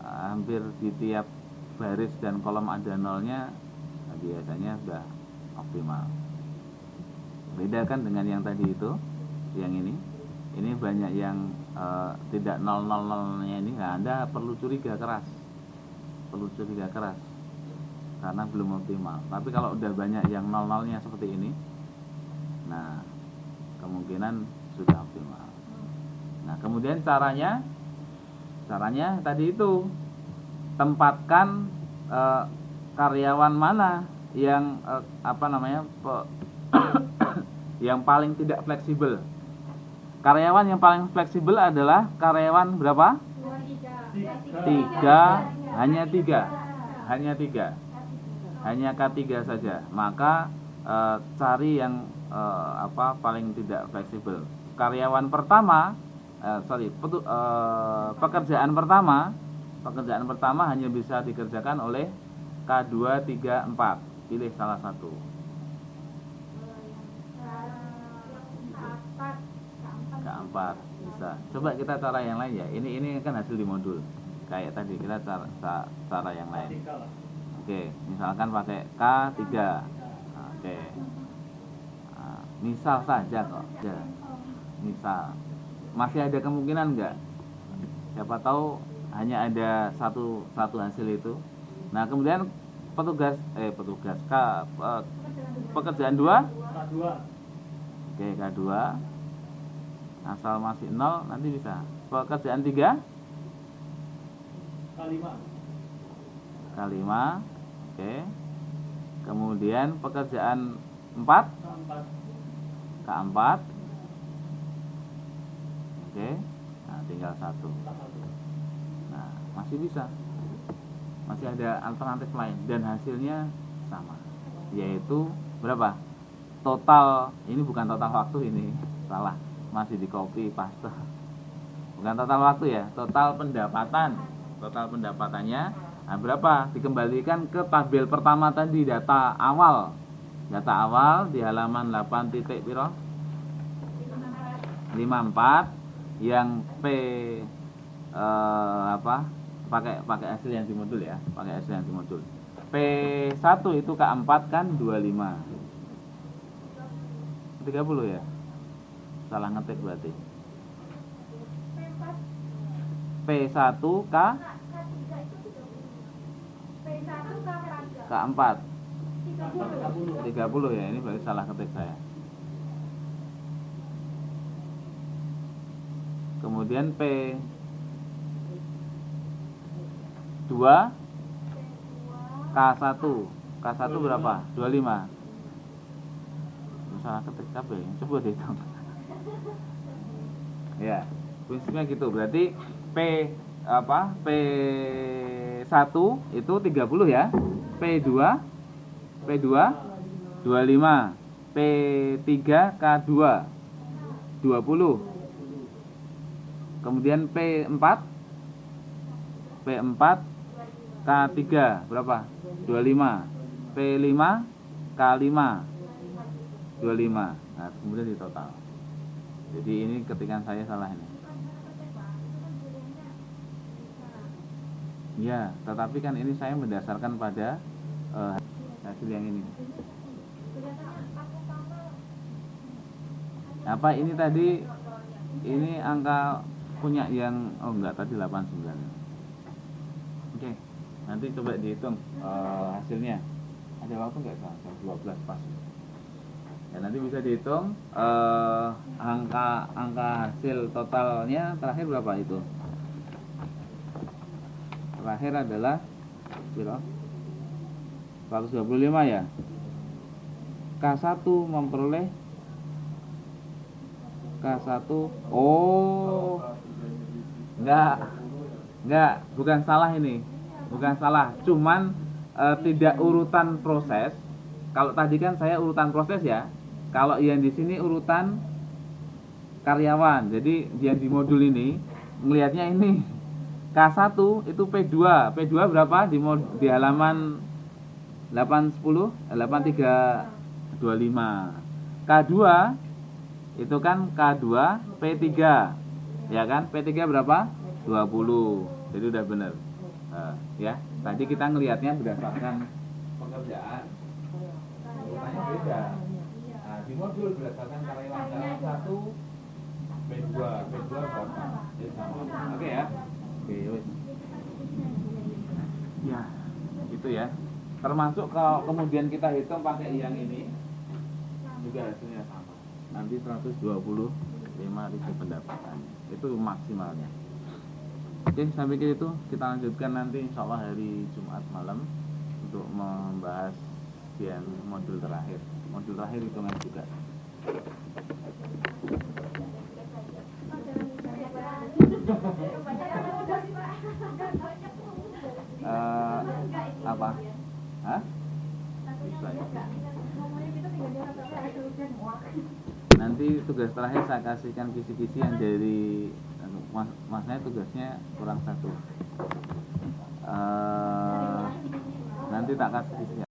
hampir di tiap baris dan kolom ada nolnya, nah biasanya sudah optimal. Beda kan dengan yang tadi itu, yang ini banyak yang tidak nol-nol-nolnya ini. Nah, Anda perlu curiga keras karena belum optimal. Tapi kalau udah banyak yang nol-nolnya seperti ini, nah kemungkinan sudah optimal. Nah, kemudian caranya tadi itu, tempatkan karyawan mana yang yang paling tidak fleksibel. Karyawan yang paling fleksibel adalah karyawan berapa? 3, hanya 3. Hanya K3 saja. Maka cari yang paling tidak fleksibel. Karyawan pertama, pekerjaan pertama hanya bisa dikerjakan oleh K2, 3, 4. Pilih salah satu. K4 bisa. Coba kita cara yang lain ya. Ini kan hasil di modul. Kayak tadi kita cara yang lain. Oke, misalkan pakai K3. Oke. Nah, misal saja kok. Ya. Misal. masih ada kemungkinan enggak? Siapa tahu hanya ada satu hasil itu. Nah, kemudian pekerjaan 2 K2 oke, K2 asal masih 0 nanti bisa. Pekerjaan 3 K5 K5 oke. Kemudian pekerjaan 4 K4 K4 oke. Nah, tinggal 1. K1 Nah, masih bisa. Masih ada alternatif lain dan hasilnya sama. Yaitu berapa? Total, ini bukan total waktu, ini salah. Masih di copy paste. Bukan total waktu ya, total pendapatan. Total pendapatannya nah, berapa? Dikembalikan ke tabel pertama tadi, data awal. Data awal di halaman 8 titik piro? 54 yang P pakai hasil yang di modul ya, pakai hasil yang di modul. P1 itu K4 kan 25. 30 ya? Salah ngetik berarti. P1 K K4 30 ya, ini berarti salah ketik saya. Kemudian P2 K1 K1 berapa? 25. Salah ketik kabeh, coba dihitung. Ya, prinsipnya gitu. Berarti P1 itu 30 ya. P2 25. P3 K2 20. Kemudian P4 K3 berapa? 25. P5 K5 25. Nah, kemudian di total. Jadi ini ketikan saya salah ini. Ya, tetapi kan ini saya mendasarkan pada hasil yang ini. Apa ini tadi? Ini angka punya yang enggak, tadi 89. Oke. Nanti coba dihitung hasilnya. Ada waktu enggak? Jam 12 pas. Ya, nanti bisa dihitung angka hasil totalnya terakhir berapa itu? Terakhir adalah berapa? 125 ya. K1 memperoleh K1. Oh. Enggak, bukan salah ini. Bukan salah, cuman tidak urutan proses. Kalau tadi kan saya urutan proses ya. Kalau yang di sini urutan karyawan. Jadi yang di modul ini melihatnya ini K1 itu P2. P2 berapa di halaman 8325. K2 itu kan K2 P3. Ya kan? P3 berapa? 20. Jadi udah benar. Ya, tadi kita ngelihatnya berdasarkan pekerjaan. Urutannya beda. Nah, di modul berdasarkan karyawan 1 P2 berapa? Jadi sama. Oke ya. Oke, wes. Ya, itu ya. Termasuk kalau kemudian kita hitung pakai yang ini juga hasilnya sama. Nanti 125.000 pendapatan. Itu maksimalnya. Oke, saya pikir itu kita lanjutkan nanti insya Allah hari Jumat malam untuk membahas yang modul terakhir. Modul terakhir hitungan juga. Apa? Hah? Nanti tugas terakhir saya kasihkan kisi-kisi yang dari masnya tugasnya kurang 1. Nanti tak kasih kisi.